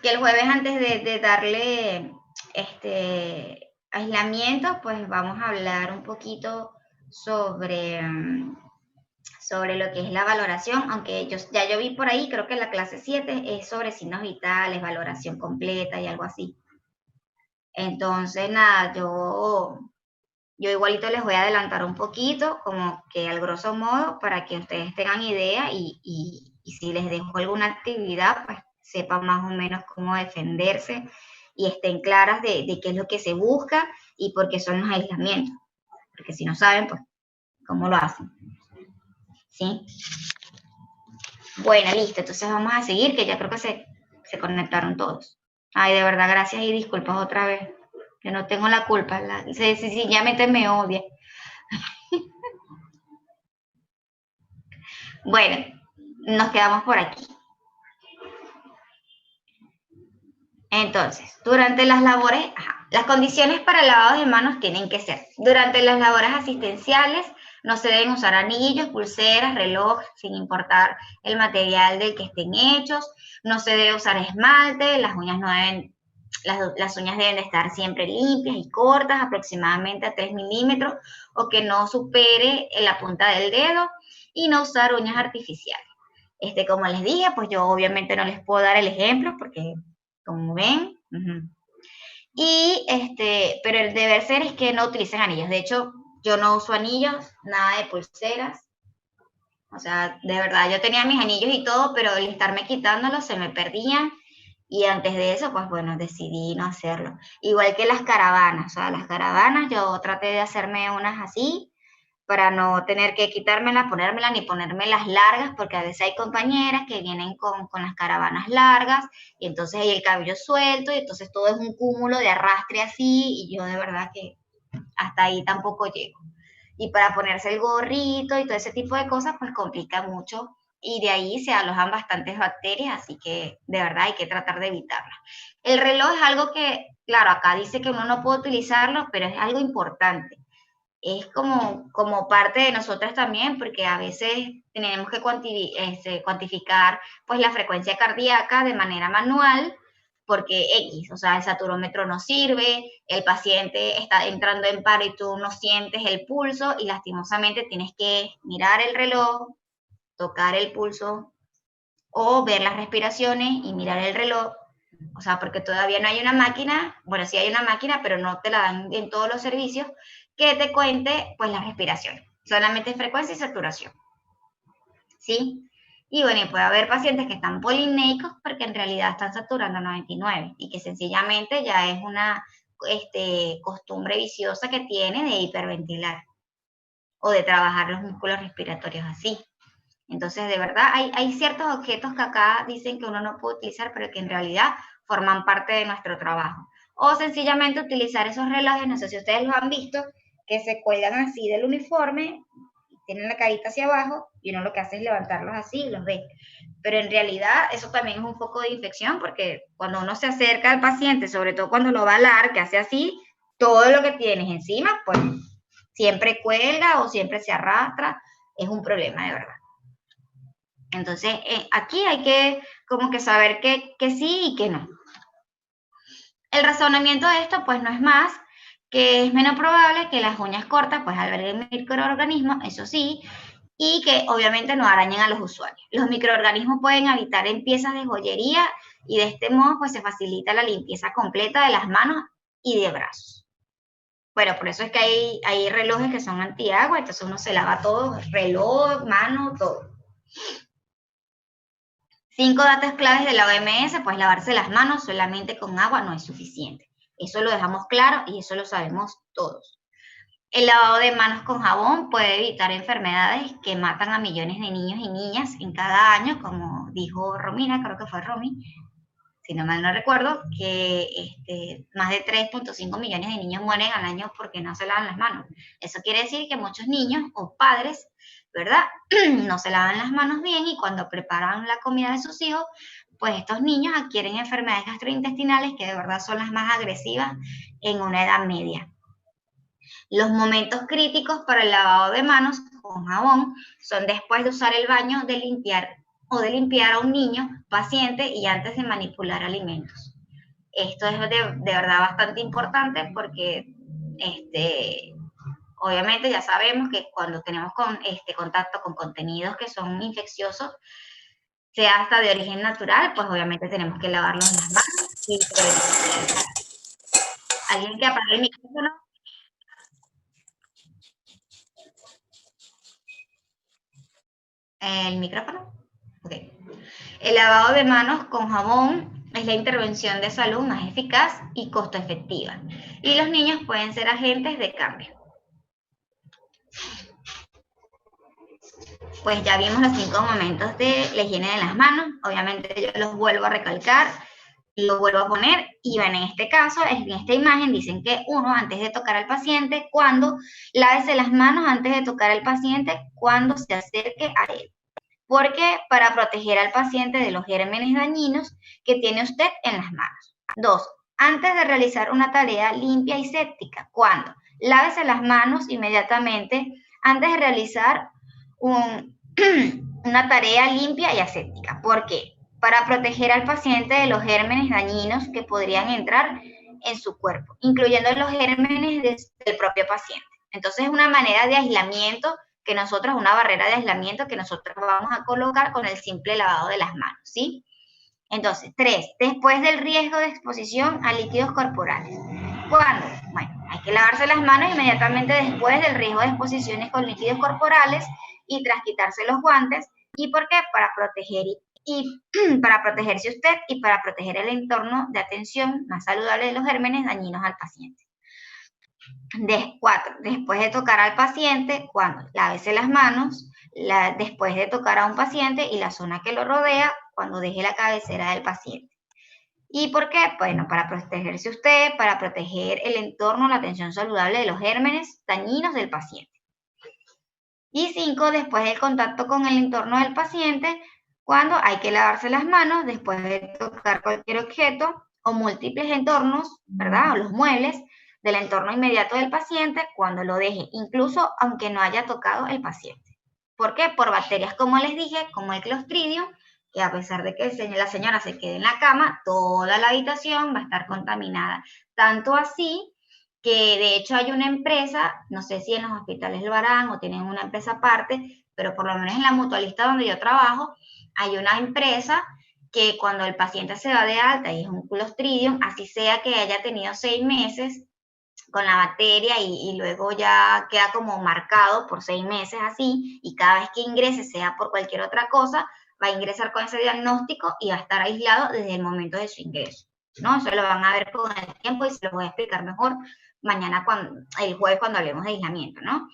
Que el jueves, antes de darle aislamiento, pues vamos a hablar un poquito sobre lo que es la valoración, aunque yo vi por ahí, creo que la clase 7 es sobre signos vitales, valoración completa y algo así. Entonces, nada, yo igualito les voy a adelantar un poquito, como que al grosso modo, para que ustedes tengan idea y si les dejo alguna actividad, pues sepan más o menos cómo defenderse y estén claras de qué es lo que se busca y por qué son los aislamientos. Porque si no saben, pues, ¿cómo lo hacen? ¿Sí? Bueno, listo. Entonces vamos a seguir, que ya creo que se conectaron todos. Ay, de verdad, gracias y disculpas otra vez. Yo no tengo la culpa. Sí, ya me odia. Bueno, nos quedamos por aquí. Entonces, durante las labores, las condiciones para el lavado de manos tienen que ser: durante las labores asistenciales no se deben usar anillos, pulseras, reloj, sin importar el material del que estén hechos, no se debe usar esmalte, las uñas deben de estar siempre limpias y cortas, aproximadamente a 3 milímetros, o que no supere la punta del dedo, y no usar uñas artificiales. Como les dije, pues yo obviamente no les puedo dar el ejemplo porque, como ven, pero el deber ser es que no utilicen anillos. De hecho, yo no uso anillos, nada de pulseras. O sea, de verdad, yo tenía mis anillos y todo, pero al estarme quitándolos se me perdían. Y antes de eso, pues bueno, decidí no hacerlo. Igual que las caravanas. O sea, las caravanas yo traté de hacerme unas así, para no tener que quitármelas, ponérmelas, ni ponérmelas largas, porque a veces hay compañeras que vienen con las caravanas largas, y entonces hay el cabello suelto, y entonces todo es un cúmulo de arrastre así, y yo de verdad que hasta ahí tampoco llego. Y para ponerse el gorrito y todo ese tipo de cosas, pues complica mucho, y de ahí se alojan bastantes bacterias, así que de verdad hay que tratar de evitarlas. El reloj es algo que, claro, acá dice que uno no puede utilizarlo, pero es algo importante. Es como parte de nosotras también, porque a veces tenemos que cuantificar pues la frecuencia cardíaca de manera manual, porque X, o sea, el saturómetro no sirve, el paciente está entrando en paro y tú no sientes el pulso, y lastimosamente tienes que mirar el reloj, tocar el pulso, o ver las respiraciones y mirar el reloj, O sea, porque todavía no hay una máquina, bueno, sí hay una máquina, pero no te la dan en todos los servicios, que te cuente, pues, la respiración. Solamente frecuencia y saturación. ¿Sí? Y bueno, y puede haber pacientes que están polineicos porque en realidad están saturando 99 y que sencillamente ya es una costumbre viciosa que tiene de hiperventilar o de trabajar los músculos respiratorios así. Entonces, de verdad, hay ciertos objetos que acá dicen que uno no puede utilizar, pero que en realidad forman parte de nuestro trabajo. O sencillamente utilizar esos relojes, no sé si ustedes los han visto, que se cuelgan así del uniforme, tienen la carita hacia abajo, y uno lo que hace es levantarlos así y los ve. Pero en realidad eso también es un foco de infección, porque cuando uno se acerca al paciente, sobre todo cuando lo va a alar, que hace así, todo lo que tienes encima, pues siempre cuelga o siempre se arrastra, es un problema de verdad. Entonces, aquí hay que como que saber que sí y que no. El razonamiento de esto, pues, no es más que es menos probable que las uñas cortas, pues, alberguen microorganismos, eso sí, y que obviamente no arañen a los usuarios. Los microorganismos pueden habitar en piezas de joyería y de este modo, pues, se facilita la limpieza completa de las manos y de brazos. Bueno, por eso es que hay relojes que son antiagua, entonces uno se lava todo, reloj, mano, todo. 5 datos claves de la OMS, pues lavarse las manos solamente con agua no es suficiente. Eso lo dejamos claro y eso lo sabemos todos. El lavado de manos con jabón puede evitar enfermedades que matan a millones de niños y niñas en cada año, como dijo Romina, creo que fue Romy, si no mal no recuerdo, que más de 3.5 millones de niños mueren al año porque no se lavan las manos. Eso quiere decir que muchos niños o padres, ¿verdad?, no se lavan las manos bien y cuando preparan la comida de sus hijos, pues estos niños adquieren enfermedades gastrointestinales que de verdad son las más agresivas en una edad media. Los momentos críticos para el lavado de manos con jabón son después de usar el baño, de limpiar a un niño paciente y antes de manipular alimentos. Esto es de verdad bastante importante porque obviamente ya sabemos que cuando tenemos contacto con contenidos que son infecciosos, sea hasta de origen natural, pues obviamente tenemos que lavarnos las manos y prevenir. ¿Alguien que apague el micrófono? ¿El micrófono? Ok. El lavado de manos con jabón es la intervención de salud más eficaz y costo efectiva. Y los niños pueden ser agentes de cambio. Pues ya vimos los 5 momentos de la higiene de las manos. Obviamente yo los vuelvo a recalcar, lo vuelvo a poner. Y bueno, en este caso, en esta imagen, dicen que uno, antes de tocar al paciente, cuando lávese las manos antes de tocar al paciente, cuando se acerque a él. ¿Por qué? Para proteger al paciente de los gérmenes dañinos que tiene usted en las manos. 2. Antes de realizar una tarea limpia y séptica. ¿Cuándo? Lávese las manos inmediatamente antes de realizar una tarea limpia y aséptica. ¿Por qué? Para proteger al paciente de los gérmenes dañinos que podrían entrar en su cuerpo, incluyendo los gérmenes del propio paciente. Entonces es una manera de aislamiento que nosotros, una barrera de aislamiento que nosotros vamos a colocar con el simple lavado de las manos, ¿sí? Entonces, 3, después del riesgo de exposición a líquidos corporales. ¿Cuándo? Bueno, hay que lavarse las manos inmediatamente después del riesgo de exposiciones con líquidos corporales y tras quitarse los guantes. ¿Y por qué? Para proteger para protegerse usted y para proteger el entorno de atención más saludable de los gérmenes dañinos al paciente. 4. Después de tocar al paciente, cuando lávese las manos, después de tocar a un paciente y la zona que lo rodea, cuando deje la cabecera del paciente. ¿Y por qué? Bueno, para protegerse usted, para proteger el entorno, la atención saludable de los gérmenes dañinos del paciente. Y 5. Después del contacto con el entorno del paciente, cuando hay que lavarse las manos después de tocar cualquier objeto o múltiples entornos, ¿verdad? O los muebles del entorno inmediato del paciente cuando lo deje, incluso aunque no haya tocado el paciente. ¿Por qué? Por bacterias, como les dije, como el Clostridium, que a pesar de que la señora se quede en la cama, toda la habitación va a estar contaminada. Tanto así que de hecho hay una empresa, no sé si en los hospitales lo harán o tienen una empresa aparte, pero por lo menos en la mutualista donde yo trabajo, hay una empresa que cuando el paciente se va de alta y es un Clostridium, así sea que haya tenido 6 meses con la bacteria y luego ya queda como marcado por 6 meses así, y cada vez que ingrese, sea por cualquier otra cosa, va a ingresar con ese diagnóstico y va a estar aislado desde el momento de su ingreso, ¿no? Eso lo van a ver con el tiempo y se los voy a explicar mejor mañana, el jueves, cuando hablemos de aislamiento, ¿no?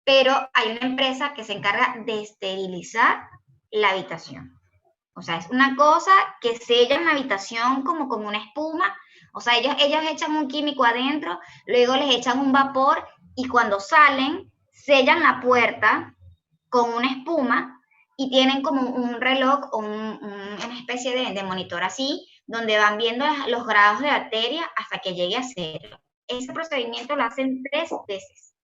Pero hay una empresa que se encarga de esterilizar la habitación. O sea, es una cosa que sellan la habitación como con una espuma. O sea, ellos echan un químico adentro, luego les echan un vapor y cuando salen, sellan la puerta con una espuma y tienen como un reloj o una especie de monitor así, donde van viendo los grados de bacteria hasta que llegue a 0. Ese procedimiento lo hacen 3 veces.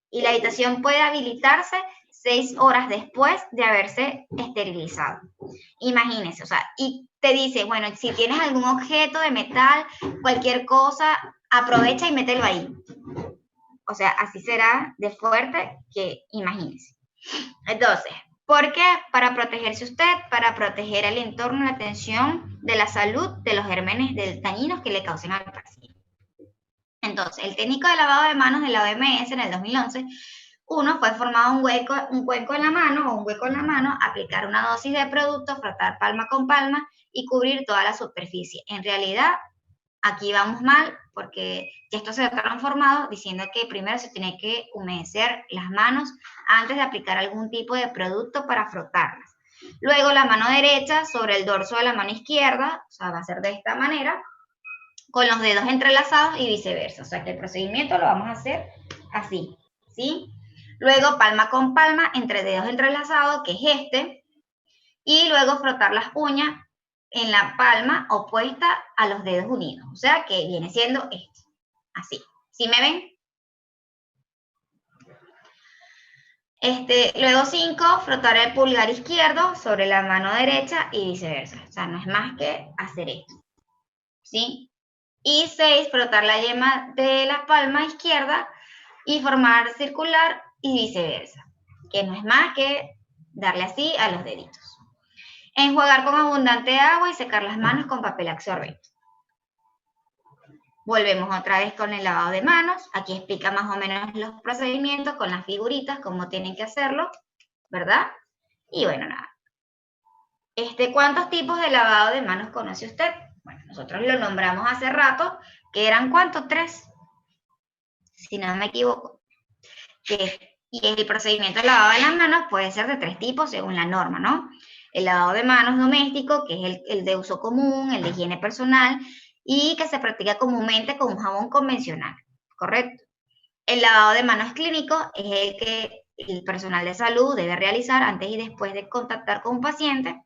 Y la habitación puede habilitarse 6 horas después de haberse esterilizado. Imagínense, o sea, y te dice, bueno, si tienes algún objeto de metal, cualquier cosa, aprovecha y mételo ahí. O sea, así será de fuerte que imagínense. Entonces, ¿por qué? Para protegerse usted, para proteger el entorno, la atención de la salud de los gérmenes dañinos que le causen al paciente. Entonces, el técnico de lavado de manos de la OMS en el 2011, fue formado un cuenco en la mano o un hueco en la mano, aplicar una dosis de producto, frotar palma con palma y cubrir toda la superficie. En realidad, aquí vamos mal porque esto se ha transformado diciendo que primero se tiene que humedecer las manos antes de aplicar algún tipo de producto para frotarlas. Luego la mano derecha sobre el dorso de la mano izquierda, o sea, va a ser de esta manera, con los dedos entrelazados y viceversa. O sea que el procedimiento lo vamos a hacer así, ¿sí? Luego palma con palma entre dedos entrelazados, que es este, y luego frotar las uñas en la palma opuesta a los dedos unidos. O sea que viene siendo esto, así. ¿Sí me ven? Luego 5, frotar el pulgar izquierdo sobre la mano derecha y viceversa. O sea, no es más que hacer esto, ¿sí? Y 6, frotar la yema de la palma izquierda y formar circular y viceversa, que no es más que darle así a los deditos. Enjuagar con abundante agua y secar las manos con papel absorbente. Volvemos otra vez con el lavado de manos. Aquí explica más o menos los procedimientos con las figuritas, cómo tienen que hacerlo, ¿verdad? Y bueno, nada. ¿Cuántos tipos de lavado de manos conoce usted? Bueno, nosotros lo nombramos hace rato, que eran ¿cuántos? 3, si no me equivoco. Y el procedimiento de lavado de las manos puede ser de 3 tipos según la norma, ¿no? El lavado de manos doméstico, que es el de uso común, el de higiene personal, y que se practica comúnmente con un jabón convencional, ¿correcto? El lavado de manos clínico es el que el personal de salud debe realizar antes y después de contactar con un paciente,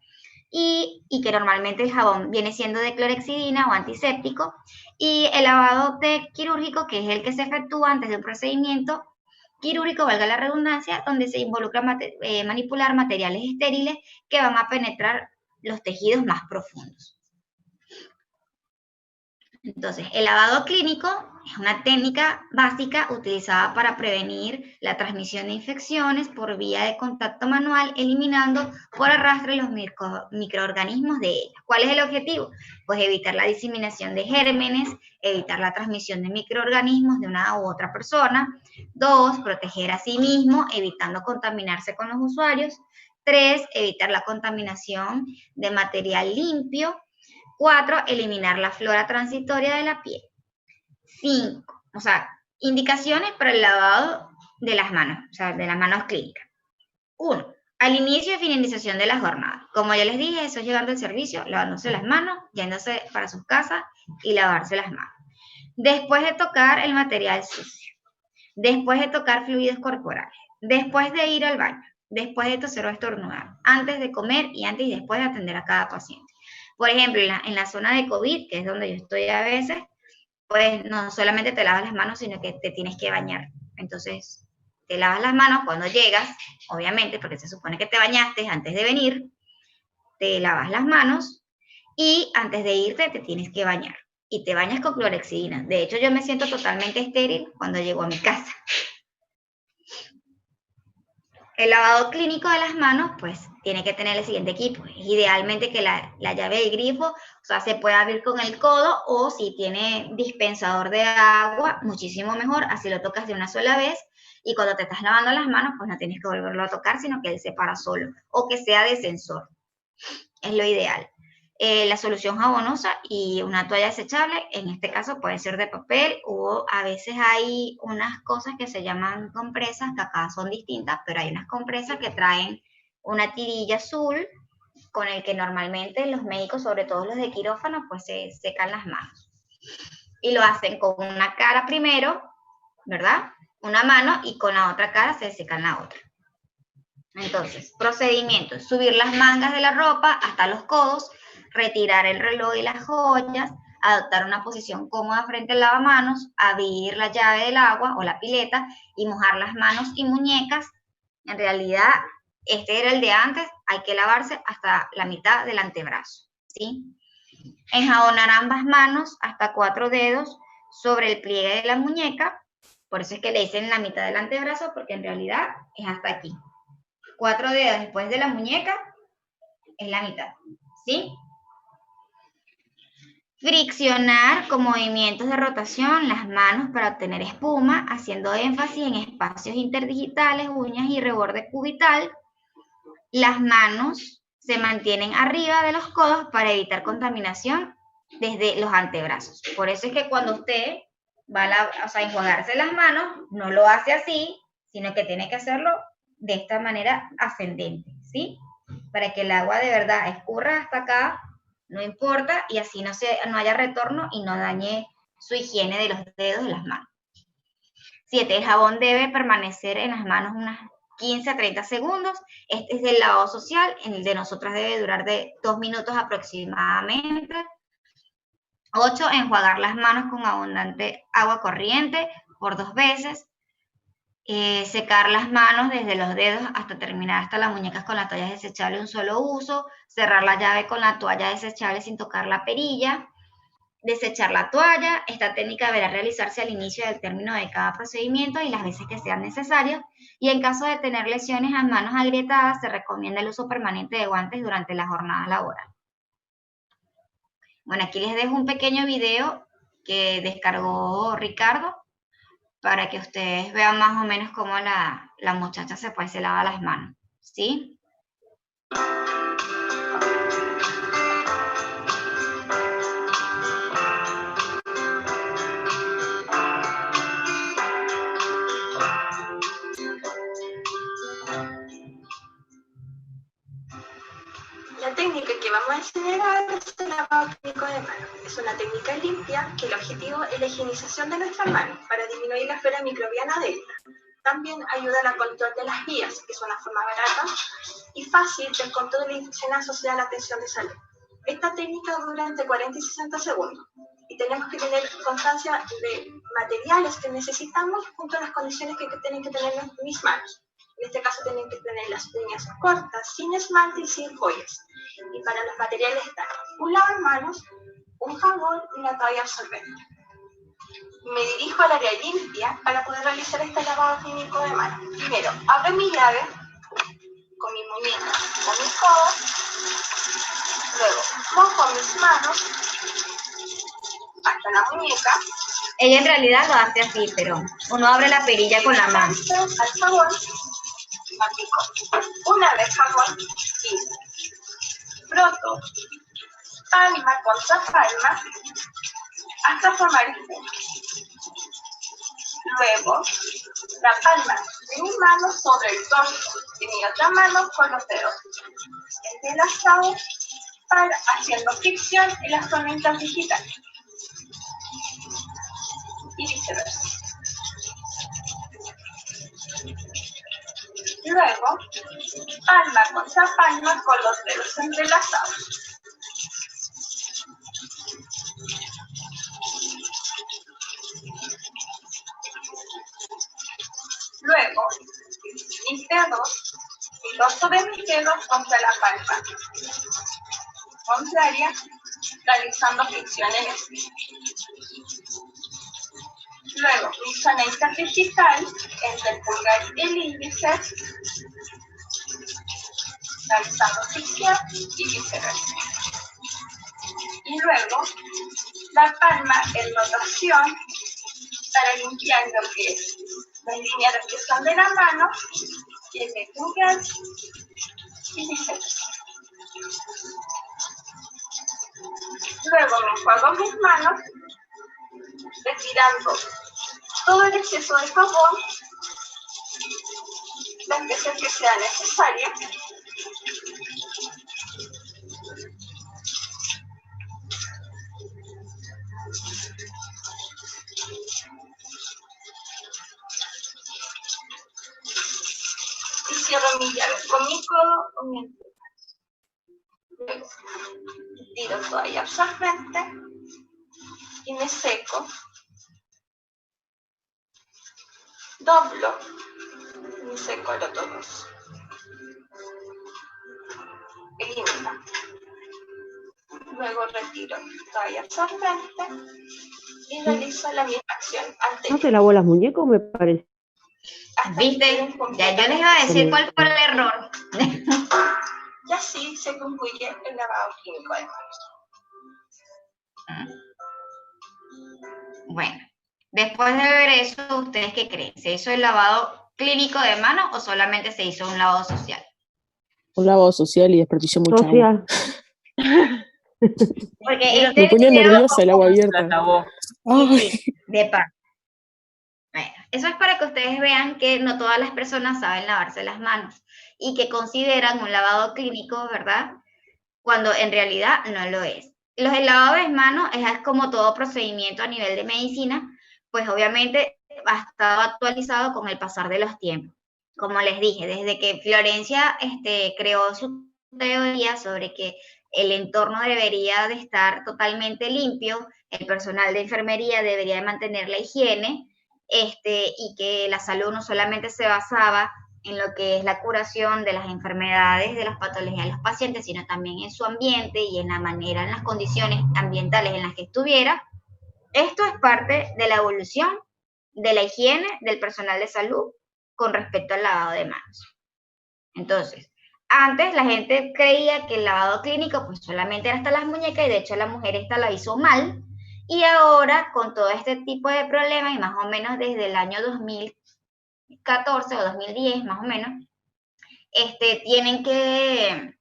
y que normalmente el jabón viene siendo de clorhexidina o antiséptico, y el lavado quirúrgico, que es el que se efectúa antes de un procedimiento quirúrgico, valga la redundancia, donde se involucra manipular materiales estériles que van a penetrar los tejidos más profundos. Entonces, el lavado clínico es una técnica básica utilizada para prevenir la transmisión de infecciones por vía de contacto manual, eliminando por arrastre los microorganismos de ellas. ¿Cuál es el objetivo? Pues evitar la diseminación de gérmenes, evitar la transmisión de microorganismos de una u otra persona. 2, proteger a sí mismo, evitando contaminarse con los usuarios. 3, evitar la contaminación de material limpio. 4, eliminar la flora transitoria de la piel. 5, o sea, indicaciones para el lavado de las manos, o sea, de las manos clínicas. 1, al inicio y finalización de la jornada. Como ya les dije, eso es llegando al servicio, lavándose las manos, yéndose para sus casas y lavarse las manos. Después de tocar el material sucio. Después de tocar fluidos corporales. Después de ir al baño. Después de toser o estornudar. Antes de comer y antes y después de atender a cada paciente. Por ejemplo, en la zona de COVID, que es donde yo estoy a veces, pues no solamente te lavas las manos, sino que te tienes que bañar. Entonces, te lavas las manos cuando llegas, obviamente, porque se supone que te bañaste antes de venir, te lavas las manos y antes de irte te tienes que bañar. Y te bañas con clorhexidina. De hecho, yo me siento totalmente estéril cuando llego a mi casa. el lavado clínico de las manos, pues tiene que tener el siguiente equipo. Es idealmente que la llave del grifo, o sea, se puede abrir con el codo, o si tiene dispensador de agua, muchísimo mejor, así lo tocas de una sola vez, y cuando te estás lavando las manos, pues no tienes que volverlo a tocar, sino que él se para solo, o que sea de sensor. Es lo ideal. La solución jabonosa y una toalla desechable, en este caso puede ser de papel, o a veces hay unas cosas que se llaman compresas, que acá son distintas, pero hay unas compresas que traen una tirilla azul con el que normalmente los médicos, sobre todo los de quirófano, pues se secan las manos. Y lo hacen con una cara primero, ¿verdad? Una mano, y con la otra cara se secan la otra. Entonces, procedimiento: subir las mangas de la ropa hasta los codos, retirar el reloj y las joyas, adoptar una posición cómoda frente al lavamanos, abrir la llave del agua o la pileta y mojar las manos y muñecas. En realidad, este era el de antes, hay que lavarse hasta la mitad del antebrazo, ¿sí? Enjabonar ambas manos hasta 4 dedos sobre el pliegue de la muñeca, por eso es que le dicen la mitad del antebrazo, porque en realidad es hasta aquí. 4 dedos después de la muñeca es la mitad, ¿sí? Friccionar con movimientos de rotación las manos para obtener espuma, haciendo énfasis en espacios interdigitales, uñas y reborde cubital. Las manos se mantienen arriba de los codos para evitar contaminación desde los antebrazos. Por eso es que cuando usted va a enjuagarse las manos, no lo hace así, sino que tiene que hacerlo de esta manera ascendente, ¿sí? Para que el agua de verdad escurra hasta acá, no importa, y así no haya retorno y no dañe su higiene de los dedos de las manos. 7. El jabón debe permanecer en las manos unas 15 a 30 segundos. Este es del lavado social, en el de nosotras debe durar de 2 minutos aproximadamente. 8. Enjuagar las manos con abundante agua corriente por 2 veces. Secar las manos desde los dedos hasta terminar hasta las muñecas con la toalla desechable de un solo uso. Cerrar la llave con la toalla desechable sin tocar la perilla. Desechar la toalla. Esta técnica deberá realizarse al inicio del término de cada procedimiento y las veces que sean necesarios. Y en caso de tener lesiones a manos agrietadas, se recomienda el uso permanente de guantes durante la jornada laboral. Bueno, aquí les dejo un pequeño video que descargó Ricardo para que ustedes vean más o menos cómo la muchacha se lava las manos, ¿sí? La técnica que vamos a enseñar ahora es el lavado clínico de manos. Es una técnica limpia que el objetivo es la higienización de nuestras manos para disminuir la flora microbiana de esta. También ayuda al control de las vías, que es una forma barata y fácil del control de la infección asociada a la atención de salud. Esta técnica dura entre 40 y 60 segundos y tenemos que tener constancia de materiales que necesitamos junto a las condiciones que tienen que tener mis manos. En este caso tienen que tener las uñas cortas, sin esmalte y sin joyas. Y para los materiales están un lavamanos, un jabón y una toalla absorbente. Me dirijo al área limpia para poder realizar este lavado clínico de manos. Primero, abro mi llave con mi muñeca, con mis codos. Luego, mojo mis manos hasta la muñeca. Ella en realidad lo hace así, pero uno abre la perilla con la mano. Al jabón, aplico una vez jabón y froto palma contra palma hasta formar espuma. Luego, la palma de mi mano sobre el torso y mi otra mano con los dedos entrelazados haciendo fricción en las tormentas digitales y viceversa. Luego, palma contra palma con los dedos entrelazados. Luego, mis dedos, el dorso de mis dedos contra la palma contraria, realizando fricción en este. Luego, mi zona interdigital entre el pulgar y el índice, realizando fricción y viceversa. Y luego la palma en rotación para limpiar lo que es la línea de presión de la mano y el pulgar y viceversa. Luego me enjuago mis manos retirando todo el exceso de jabón las veces que sea necesario. Y cierro mi llave con mi codo o mi antebrazo. Luego tiro toalla absorbente y me seco. Doblo y me seco el otro brazo. Elimino. Luego retiro toalla absorbente y realizo la misma acción ¿No anterior. se lavó las muñecas, me parece? ¿Viste? Ya yo les iba a decir cuál fue el error. Y así se concluye el lavado químico de manos. Bueno, después de ver eso, ¿ustedes qué creen? ¿Se hizo el lavado clínico de manos o solamente se hizo un lavado social? Un lavado social y desperdició mucha agua. Porque Me ponía nerviosa el agua abierta. De paso. Bueno, eso es para que ustedes vean que no todas las personas saben lavarse las manos y que consideran un lavado clínico, ¿verdad? Cuando en realidad no lo es. El lavado de manos es como todo procedimiento a nivel de medicina, pues obviamente ha estado actualizado con el pasar de los tiempos. Como les dije, desde que Florencia creó su teoría sobre que el entorno debería de estar totalmente limpio, el personal de enfermería debería de mantener la higiene, y que la salud no solamente se basaba en lo que es la curación de las enfermedades, de las patologías de los pacientes, sino también en su ambiente y en la manera, en las condiciones ambientales en las que estuviera. Esto es parte de la evolución de la higiene del personal de salud con respecto al lavado de manos. Entonces, antes la gente creía que el lavado clínico pues solamente era hasta las muñecas y de hecho la mujer esta la hizo mal. Y ahora, con todo este tipo de problemas, y más o menos desde el año 2014 o 2010, más o menos, tienen que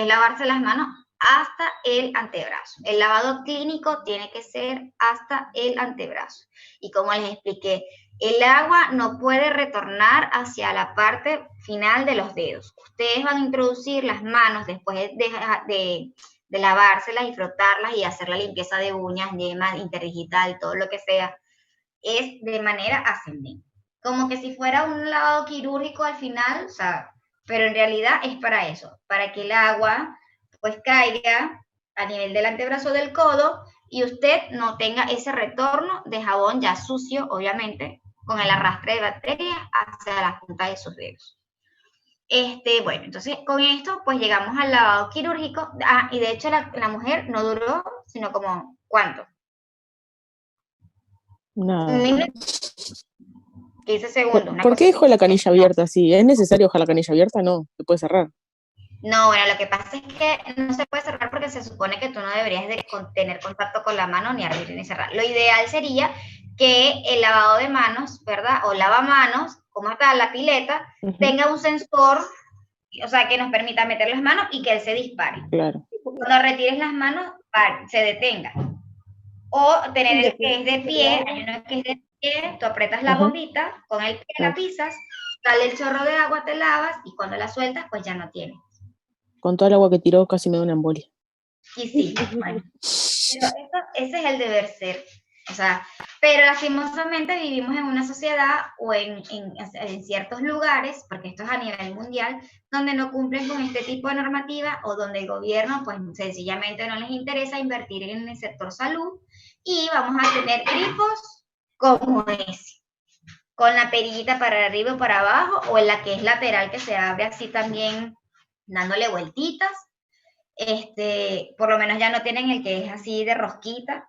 lavarse las manos hasta el antebrazo. El lavado clínico tiene que ser hasta el antebrazo. Y como les expliqué, el agua no puede retornar hacia la parte final de los dedos. Ustedes van a introducir las manos después de lavárselas y frotarlas y hacer la limpieza de uñas, yemas, interdigital, todo lo que sea, es de manera ascendente. Como que si fuera un lavado quirúrgico al final, o sea, pero en realidad es para eso, para que el agua pues caiga a nivel del antebrazo del codo y usted no tenga ese retorno de jabón ya sucio, obviamente, con el arrastre de bacterias hacia la punta de sus dedos. Bueno, entonces con esto pues llegamos al lavado quirúrgico. Y de hecho la mujer no duró, sino como, ¿cuánto? Nada. 15 segundos. ¿Por qué dejó la canilla abierta así? ¿Es necesario dejar la canilla abierta? No, se puede cerrar. No, bueno, lo que pasa es que no se puede cerrar porque se supone que tú no deberías de tener contacto con la mano ni abrir ni cerrar. Lo ideal sería que el lavado de manos, ¿verdad? O lavamanos, como está la pileta, tenga un sensor, o sea, que nos permita meter las manos y que él se dispare. Claro. Cuando retires las manos, se detenga. O tener el que es de pie, hay uno que es de pie, tú apretas la bombita, con el pie la pisas, sale el chorro de agua, te lavas y cuando la sueltas, pues ya no tienes. Con toda el agua que tiró casi me da una embolia. Y sí, bueno. Pero ese es el deber ser. O sea, pero lastimosamente vivimos en una sociedad o en ciertos lugares, porque esto es a nivel mundial, donde no cumplen con este tipo de normativa o donde el gobierno pues sencillamente no les interesa invertir en el sector salud y vamos a tener grifos como ese, con la perillita para arriba o para abajo o en la que es lateral que se abre así también dándole vueltitas. Por lo menos ya no tienen el que es así de rosquita,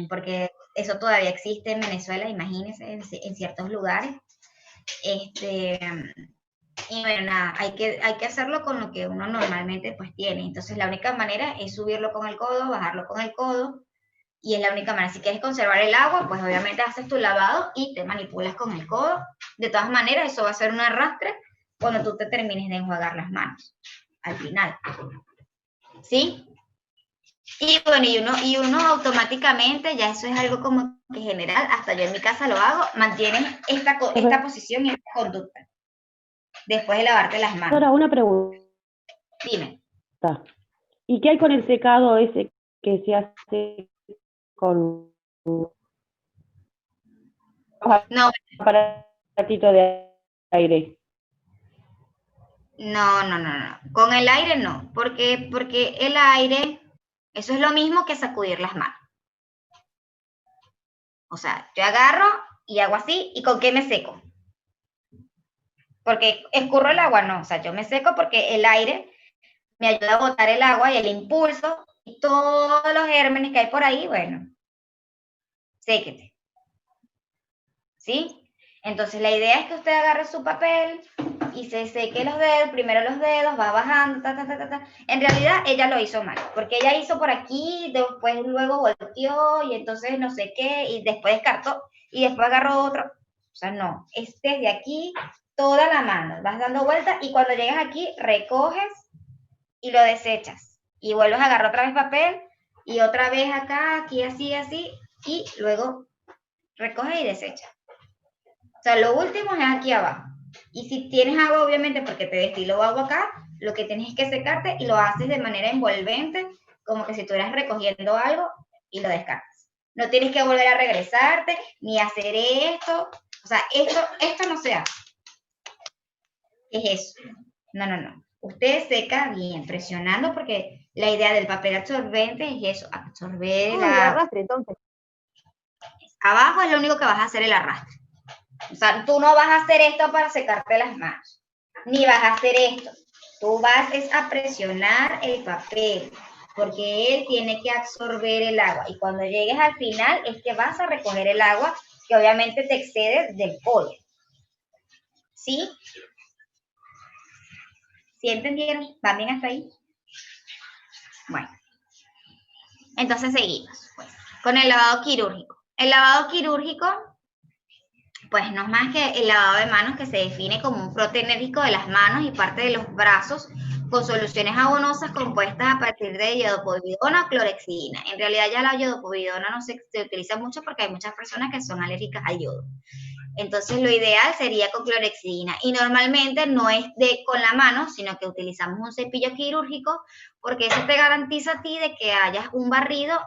porque eso todavía existe en Venezuela, imagínense, en ciertos lugares. Y bueno, nada, hay que hacerlo con lo que uno normalmente pues tiene. Entonces la única manera es subirlo con el codo, bajarlo con el codo, y es la única manera. Si quieres conservar el agua, pues obviamente haces tu lavado y te manipulas con el codo. De todas maneras, eso va a ser un arrastre cuando tú te termines de enjuagar las manos, al final. ¿Sí? Y bueno, y uno automáticamente, ya eso es algo como que general, hasta yo en mi casa lo hago, mantienes esta posición y esta conducta después de lavarte las manos. Ahora, una pregunta. Dime. ¿Y qué hay con el secado ese que se hace con no, aparatito de aire? No. Con el aire no, porque el aire, eso es lo mismo que sacudir las manos. O sea, yo agarro y hago así, ¿y con qué me seco? Porque escurro el agua, no. O sea, yo me seco porque el aire me ayuda a botar el agua y el impulso y todos los gérmenes que hay por ahí, bueno, séquete. ¿Sí? Entonces la idea es que usted agarre su papel y se seque los dedos, primero los dedos, va bajando, En realidad ella lo hizo mal, porque ella hizo por aquí, después luego volteó y entonces no sé qué, y después descartó y después agarró otro. O sea, no, es desde aquí toda la mano, vas dando vueltas y cuando llegas aquí recoges y lo desechas y vuelves a agarrar otra vez papel y otra vez acá, aquí así, y luego recoges y desechas. O sea, lo último es aquí abajo. Y si tienes agua, obviamente, porque te destiló agua acá, lo que tienes es que secarte y lo haces de manera envolvente, como que si estuvieras recogiendo algo y lo descartas. No tienes que volver a regresarte, ni hacer esto. O sea, esto no se hace. ¿Qué es eso? No. Usted seca bien, presionando, porque la idea del papel absorbente es eso, absorber el arrastre, entonces. Abajo es lo único que vas a hacer el arrastre. O sea, tú no vas a hacer esto para secarte las manos, ni vas a hacer esto. Tú vas a presionar el papel, porque él tiene que absorber el agua. Y cuando llegues al final es que vas a recoger el agua, que obviamente te excede del codo. ¿Sí? ¿Sí entendieron? ¿Van bien hasta ahí? Bueno. Entonces seguimos, pues, con el lavado quirúrgico. El lavado quirúrgico, pues no es más que el lavado de manos, que se define como un frote enérgico de las manos y parte de los brazos con soluciones jabonosas compuestas a partir de iodopovidona o clorexidina. En realidad ya la iodopovidona no se utiliza mucho porque hay muchas personas que son alérgicas al yodo. Entonces lo ideal sería con clorexidina y normalmente no es con la mano, sino que utilizamos un cepillo quirúrgico porque eso te garantiza a ti de que hayas un barrido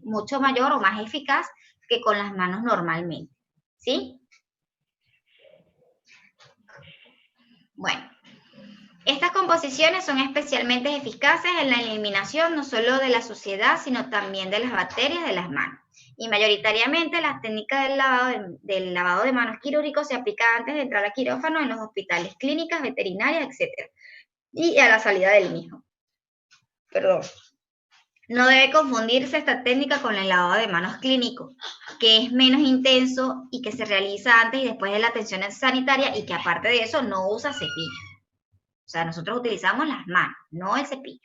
mucho mayor o más eficaz que con las manos normalmente. ¿Sí? Bueno, estas composiciones son especialmente eficaces en la eliminación no solo de la suciedad, sino también de las bacterias de las manos. Y mayoritariamente las técnicas del lavado de manos quirúrgico se aplican antes de entrar a quirófano en los hospitales, clínicas, veterinarias, etc. Y a la salida del mismo. Perdón. No debe confundirse esta técnica con el lavado de manos clínico, que es menos intenso y que se realiza antes y después de la atención sanitaria y que aparte de eso no usa cepillo. O sea, nosotros utilizamos las manos, no el cepillo.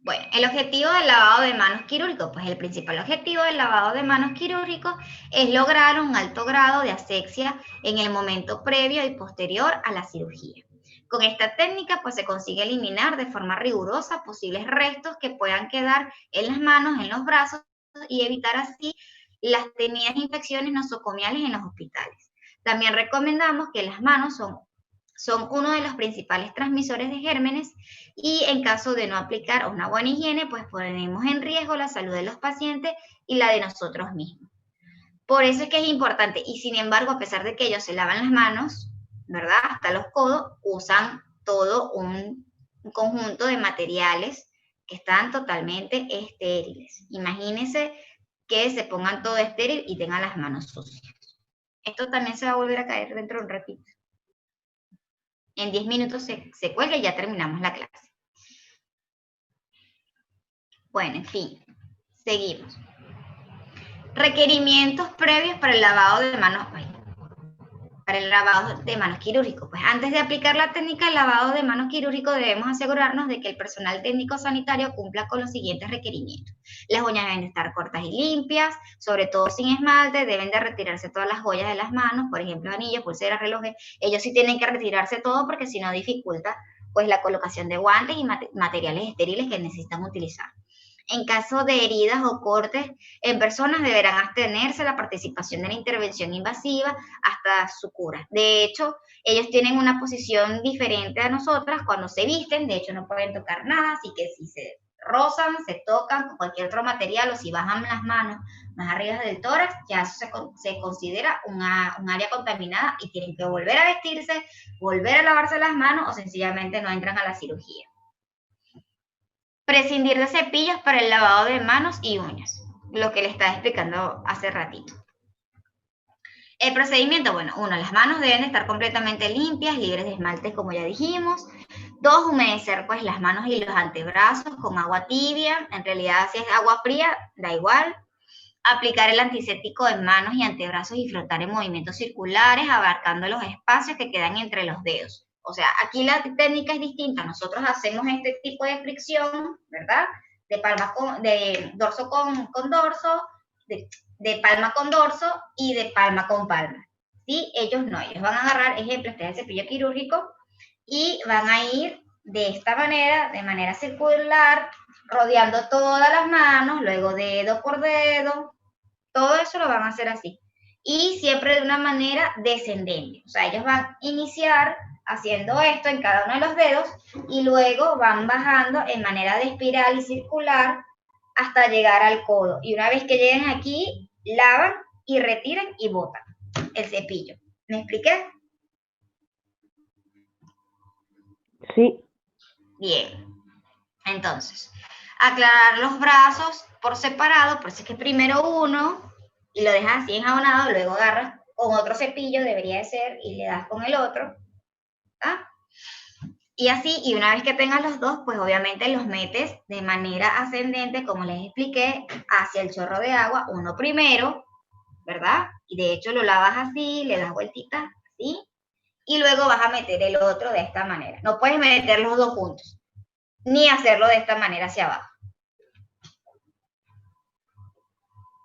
Bueno, el objetivo del lavado de manos quirúrgico, pues el principal objetivo del lavado de manos quirúrgico es lograr un alto grado de asepsia en el momento previo y posterior a la cirugía. Con esta técnica, pues se consigue eliminar de forma rigurosa posibles restos que puedan quedar en las manos, en los brazos y evitar así las temidas infecciones nosocomiales en los hospitales. También recomendamos que las manos son uno de los principales transmisores de gérmenes y en caso de no aplicar una buena higiene, pues ponemos en riesgo la salud de los pacientes y la de nosotros mismos. Por eso es que es importante, y sin embargo, a pesar de que ellos se lavan las manos, ¿verdad? Hasta los codos, usan todo un conjunto de materiales que están totalmente estériles. Imagínense que se pongan todo estéril y tengan las manos sucias. Esto también se va a volver a caer dentro de un ratito. En 10 minutos se cuelga y ya terminamos la clase. Bueno, en fin, seguimos. Requerimientos previos para el lavado de manos. Para el lavado de manos quirúrgico. Pues antes de aplicar la técnica de lavado de manos quirúrgico debemos asegurarnos de que el personal técnico sanitario cumpla con los siguientes requerimientos. Las uñas deben estar cortas y limpias, sobre todo sin esmalte, deben de retirarse todas las joyas de las manos, por ejemplo anillos, pulseras, relojes. Ellos sí tienen que retirarse todo porque si no dificulta pues la colocación de guantes y materiales estériles que necesitan utilizar. En caso de heridas o cortes en personas, deberán abstenerse la participación de la intervención invasiva hasta su cura. De hecho, ellos tienen una posición diferente a nosotras cuando se visten, de hecho no pueden tocar nada, así que si se rozan, se tocan con cualquier otro material o si bajan las manos más arriba del tórax, ya eso se considera un área contaminada y tienen que volver a vestirse, volver a lavarse las manos o sencillamente no entran a la cirugía. Prescindir de cepillos para el lavado de manos y uñas, lo que le estaba explicando hace ratito. El procedimiento, bueno, 1, las manos deben estar completamente limpias, libres de esmalte, como ya dijimos. 2, humedecer pues las manos y los antebrazos con agua tibia, en realidad si es agua fría, da igual. Aplicar el antiséptico en manos y antebrazos y frotar en movimientos circulares, abarcando los espacios que quedan entre los dedos. O sea, aquí la técnica es distinta. Nosotros hacemos este tipo de fricción, ¿verdad? De dorso con dorso, de palma con dorso y de palma con palma. ¿Sí? Ellos no. Ellos van a agarrar, ejemplo, este es el cepillo quirúrgico, y van a ir de esta manera, de manera circular, rodeando todas las manos, luego dedo por dedo. Todo eso lo van a hacer así. Y siempre de una manera descendente. O sea, ellos van a iniciar haciendo esto en cada uno de los dedos y luego van bajando en manera de espiral y circular hasta llegar al codo. Y una vez que lleguen aquí, lavan y retiran y botan el cepillo. ¿Me expliqué? Sí. Bien. Entonces, aclarar los brazos por separado, por eso es que primero uno y lo dejas así enjabonado, luego agarras con otro cepillo, debería de ser, y le das con el otro. ¿Ah? Y así, y una vez que tengas los dos, pues obviamente los metes de manera ascendente, como les expliqué, hacia el chorro de agua, uno primero, ¿verdad? Y de hecho lo lavas así, le das vueltitas así, y luego vas a meter el otro de esta manera. No puedes meter los dos juntos, ni hacerlo de esta manera hacia abajo.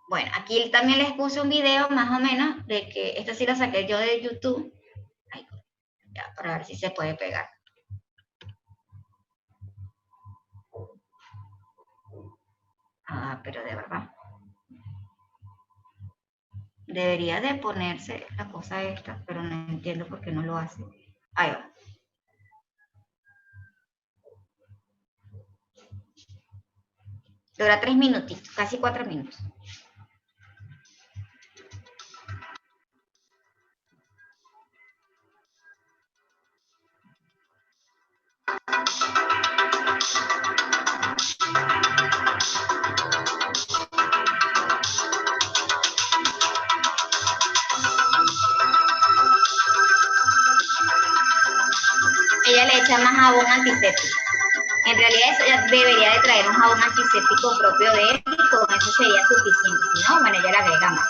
Bueno, aquí también les puse un video más o menos de que, esto sí lo saqué yo de YouTube, ya, para ver si se puede pegar. Ah, pero de verdad. Debería de ponerse la cosa esta, pero no entiendo por qué no lo hace. Ahí va. Dura 3 minutitos, casi 4 minutos. Ella le echa más jabón antiséptico. En realidad eso ya debería de traer un jabón antiséptico propio de él y con eso sería suficiente. Si no, bueno, ella le agrega más.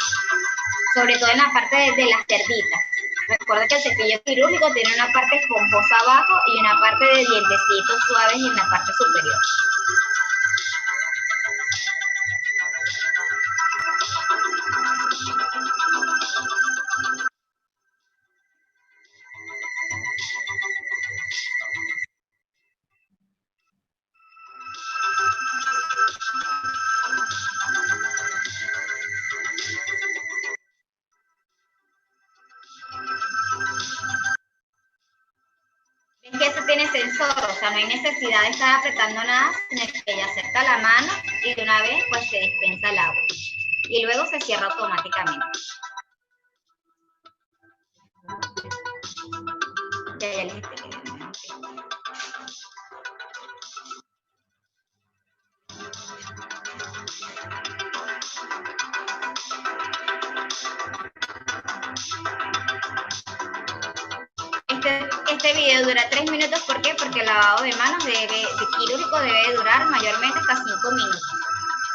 Sobre todo en la parte de las cerditas. Recuerda que el cepillo quirúrgico tiene una parte esponjosa abajo y una parte de dientecitos suaves en la parte superior. Es que eso tiene sensor, o sea, no hay necesidad de estar apretando nada, sino que ella acerca la mano y de una vez pues se dispensa el agua. Y luego se cierra automáticamente. Ya les expliqué. Este video dura 3 minutos, ¿por qué? Porque el lavado de manos de quirúrgico debe durar mayormente hasta 5 minutos,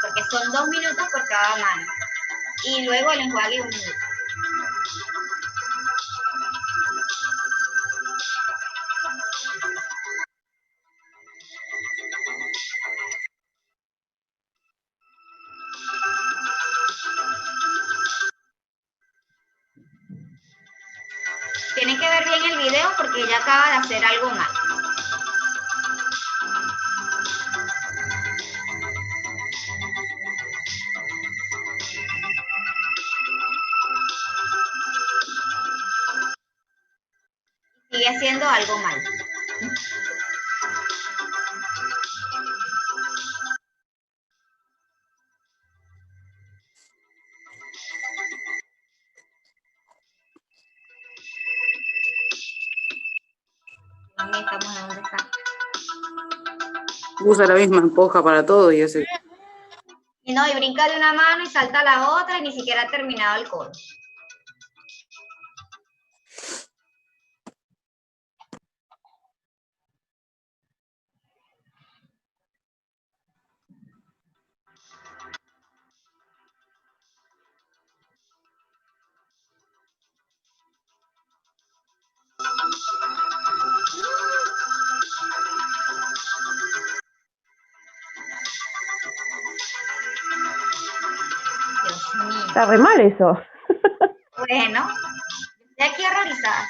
porque son 2 minutos por cada mano. y luego el enjuague 1 minuto. Tienen que ver bien el video porque ella acaba de hacer algo mal. Sigue haciendo algo mal. También estamos en donde está. Usa la misma esponja para todo y hace. Y no, y brinca de una mano y salta a la otra y ni siquiera ha terminado el codo. Dios mío. Está re mal eso. Bueno, estoy aquí horrorizada.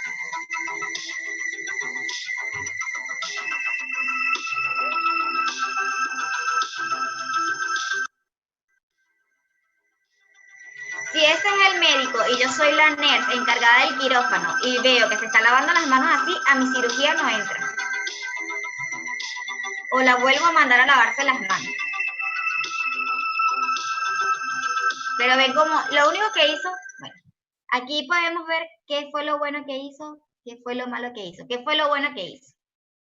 Si ese es el médico y yo soy la nurse encargada del quirófano y veo que se está lavando las manos así, a mi cirugía no entra. O la vuelvo a mandar a lavarse las manos. Pero ven como, lo único que hizo, bueno, aquí podemos ver qué fue lo bueno que hizo, qué fue lo malo que hizo, qué fue lo bueno que hizo.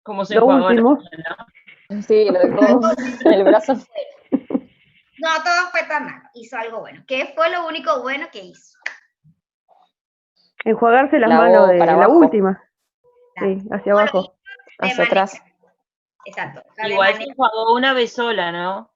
Como se Lo enjuagó la último. mano, ¿no? Sí, lo dejó en el brazo. No todo fue tan malo, hizo algo bueno. ¿Qué fue lo único bueno que hizo? Enjuagarse las Lavó manos de para la abajo. última. Sí, hacia ¿Cómo lo abajo. hizo? De Hacia manera- atrás. Exacto. o sea, de Igual se manera- enjuagó una vez sola, ¿no?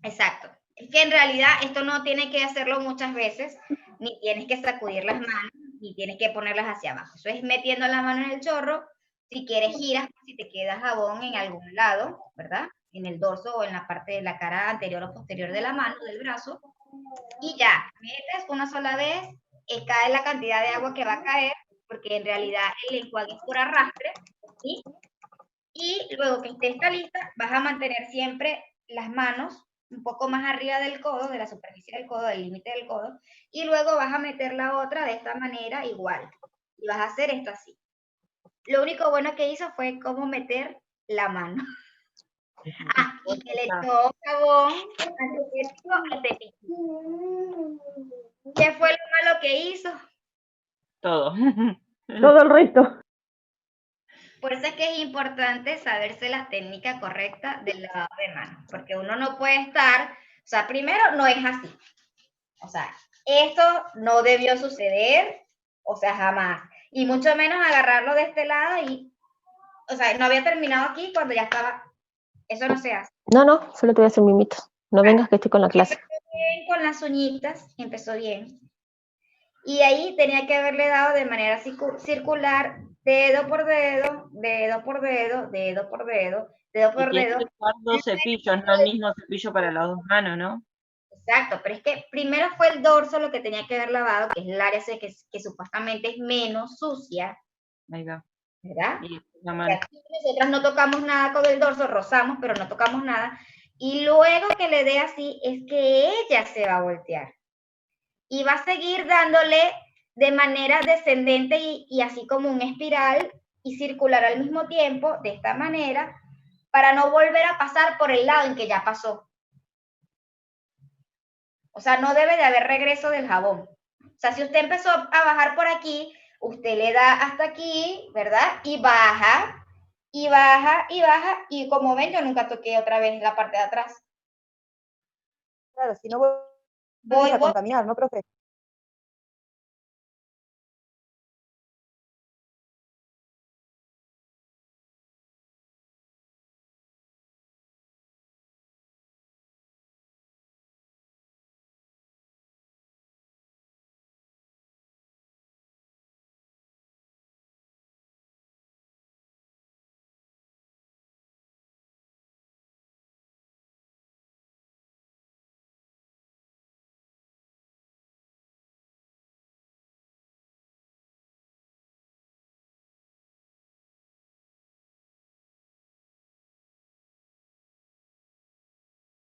Exacto. Es que en realidad esto no tienes que hacerlo muchas veces, ni tienes que sacudir las manos, ni tienes que ponerlas hacia abajo. Eso es metiendo la mano en el chorro. Si quieres giras, si te queda jabón en algún lado, ¿verdad? En el dorso o en la parte de la cara anterior o posterior de la mano, del brazo. Y ya, metes una sola vez, cae la cantidad de agua que va a caer, porque en realidad el enjuague es por arrastre, ¿sí? Y luego que esté lista, vas a mantener siempre las manos un poco más arriba del codo, de la superficie del codo, del límite del codo, y luego vas a meter la otra de esta manera igual. Y vas a hacer esto así. Lo único bueno que hizo fue cómo meter la mano. Ah, y que le echó jabón antibiótico al cepillo. ¿Qué fue lo malo que hizo? Todo. Todo el resto. Por eso es que es importante saberse la técnica correcta del lavado de manos, porque uno no puede estar, o sea, primero no es así. O sea, esto no debió suceder, o sea, jamás. Y mucho menos agarrarlo de este lado y, o sea, no había terminado aquí cuando ya estaba, eso no se hace. No, solo te voy a hacer un mimito. No vengas que estoy con la clase. Empezó bien con las uñitas, empezó bien. Y ahí tenía que haberle dado de manera circular, dedo por dedo, dedo por dedo, dedo por dedo, dedo Y por tiene dedo. que usar dos cepillos, no el mismo cepillo para las dos manos, ¿no? Exacto, pero es que primero fue el dorso lo que tenía que haber lavado, que es el área que supuestamente es menos sucia, Ahí va. ¿verdad? Y la Que mano. aquí nosotras no tocamos nada con el dorso, rozamos, pero no tocamos nada. Y luego que le dé así, es que ella se va a voltear. Y va a seguir dándole de manera descendente y así como un espiral y circular al mismo tiempo, de esta manera, para no volver a pasar por el lado en que ya pasó. O sea, no debe de haber regreso del jabón. O sea, si usted empezó a bajar por aquí, usted le da hasta aquí, ¿verdad? Y baja, y baja, y baja, y como ven, yo nunca toqué otra vez la parte de atrás. Claro, si no Voy a contaminar, ¿no, profe?